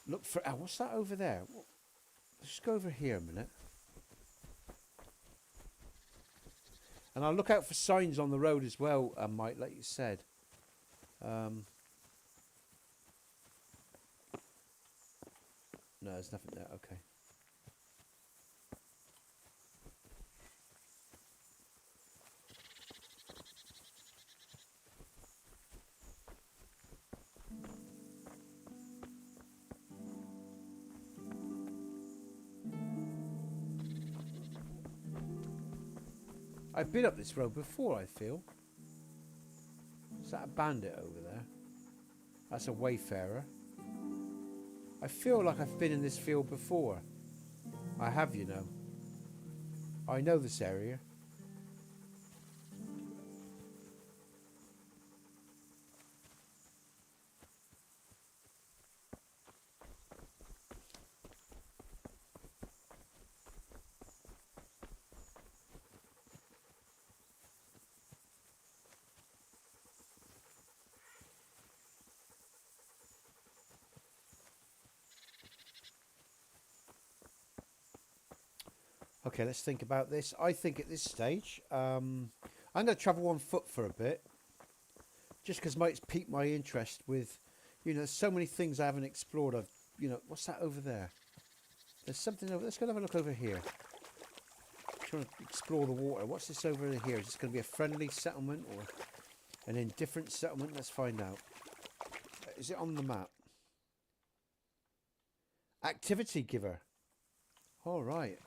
Look for... Oh, what's that over there? Let's just go over here a minute. And I'll look out for signs on the road as well, Mike, like you said. No, there's nothing there. Okay. I've been up this road before, I feel. Is that a bandit over there? That's a wayfarer. I feel like I've been in this field before. I have, you know. I know this area. Okay, let's think about this. I think at this stage, I'm going to travel on foot for a bit. Just because it's piqued my interest with, you know, so many things I haven't explored. What's that over there? There's something over... Let's go have a look over here. Trying to explore the water. What's this over here? Is this going to be a friendly settlement or an indifferent settlement? Let's find out. Is it on the map? Activity giver. All right.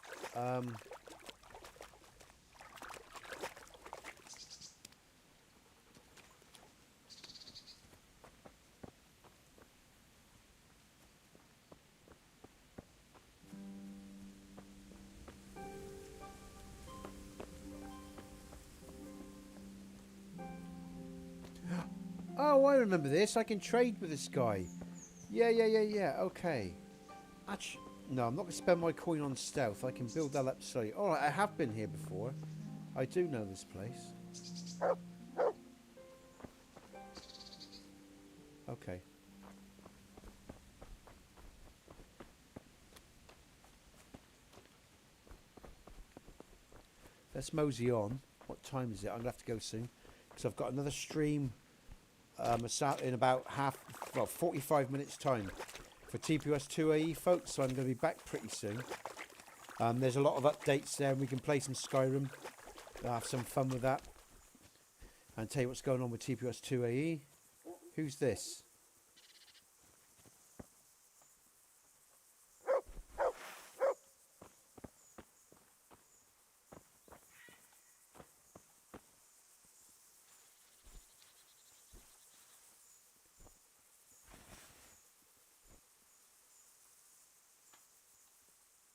Oh, I remember this. I can trade with this guy. Yeah. Okay. Actually, no, I'm not going to spend my coin on stealth. I can build that up slowly. All right, I have been here before. I do know this place. Okay. Let's mosey on. What time is it? I'm going to have to go soon because I've got another stream in about 45 minutes time for TPS 2AE, folks, so I'm going to be back pretty soon. There's a lot of updates there, and we can play some Skyrim. Have some fun with that. And tell you what's going on with TPS 2AE. Who's this?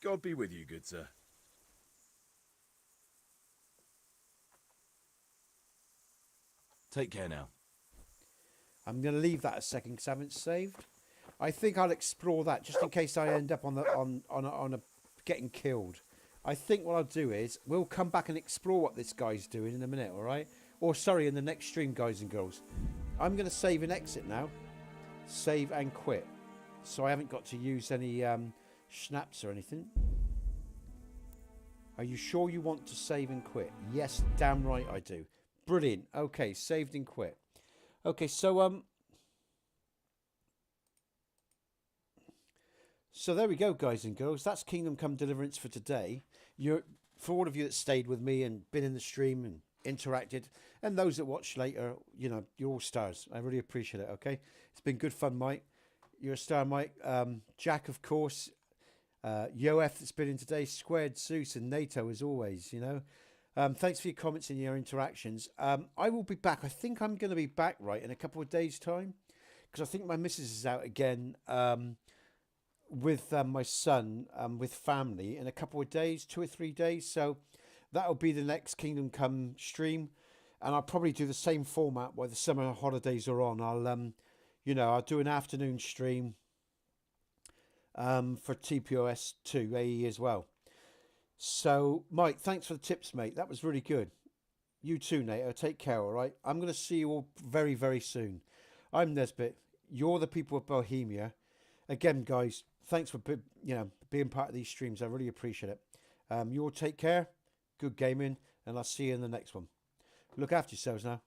God be with you, good sir. Take care now. I'm going to leave that a second because I haven't saved. I think I'll explore that just in case I end up on a getting killed. I think what I'll do is we'll come back and explore what this guy's doing in a minute, all right? Or sorry, in the next stream, guys and girls. I'm going to save and exit now. Save and quit. So I haven't got to use any snaps or anything. Are you sure you want to save and quit? Yes, damn right I do. Brilliant. Okay, saved and quit. Okay, so there we go, guys and girls. That's Kingdom Come Deliverance for today. For all of you that stayed with me and been in the stream and interacted, and those that watch later, you know, you're all stars. I really appreciate it. Okay, it's been good fun, Mike. You're a star, Mike. Jack, of course. Yoef that's been in today, Squared, Zeus, and NATO as always. You know. Thanks for your comments and your interactions. I will be back. I think I'm going to be back in a couple of days' time because I think my missus is out again with my son with family in a couple of days, 2 or 3 days. So that'll be the next Kingdom Come stream, and I'll probably do the same format while the summer holidays are on. I'll I'll do an afternoon stream for TPOS 2 AE as well. So, Mike, thanks for the tips, mate. That was really good. You too, Nato. Take care, all right? I'm going to see you all very, very soon. I'm Nesbit. You're the people of Bohemia. Again, guys, thanks for being part of these streams. I really appreciate it. You all take care. Good gaming, and I'll see you in the next one. Look after yourselves now.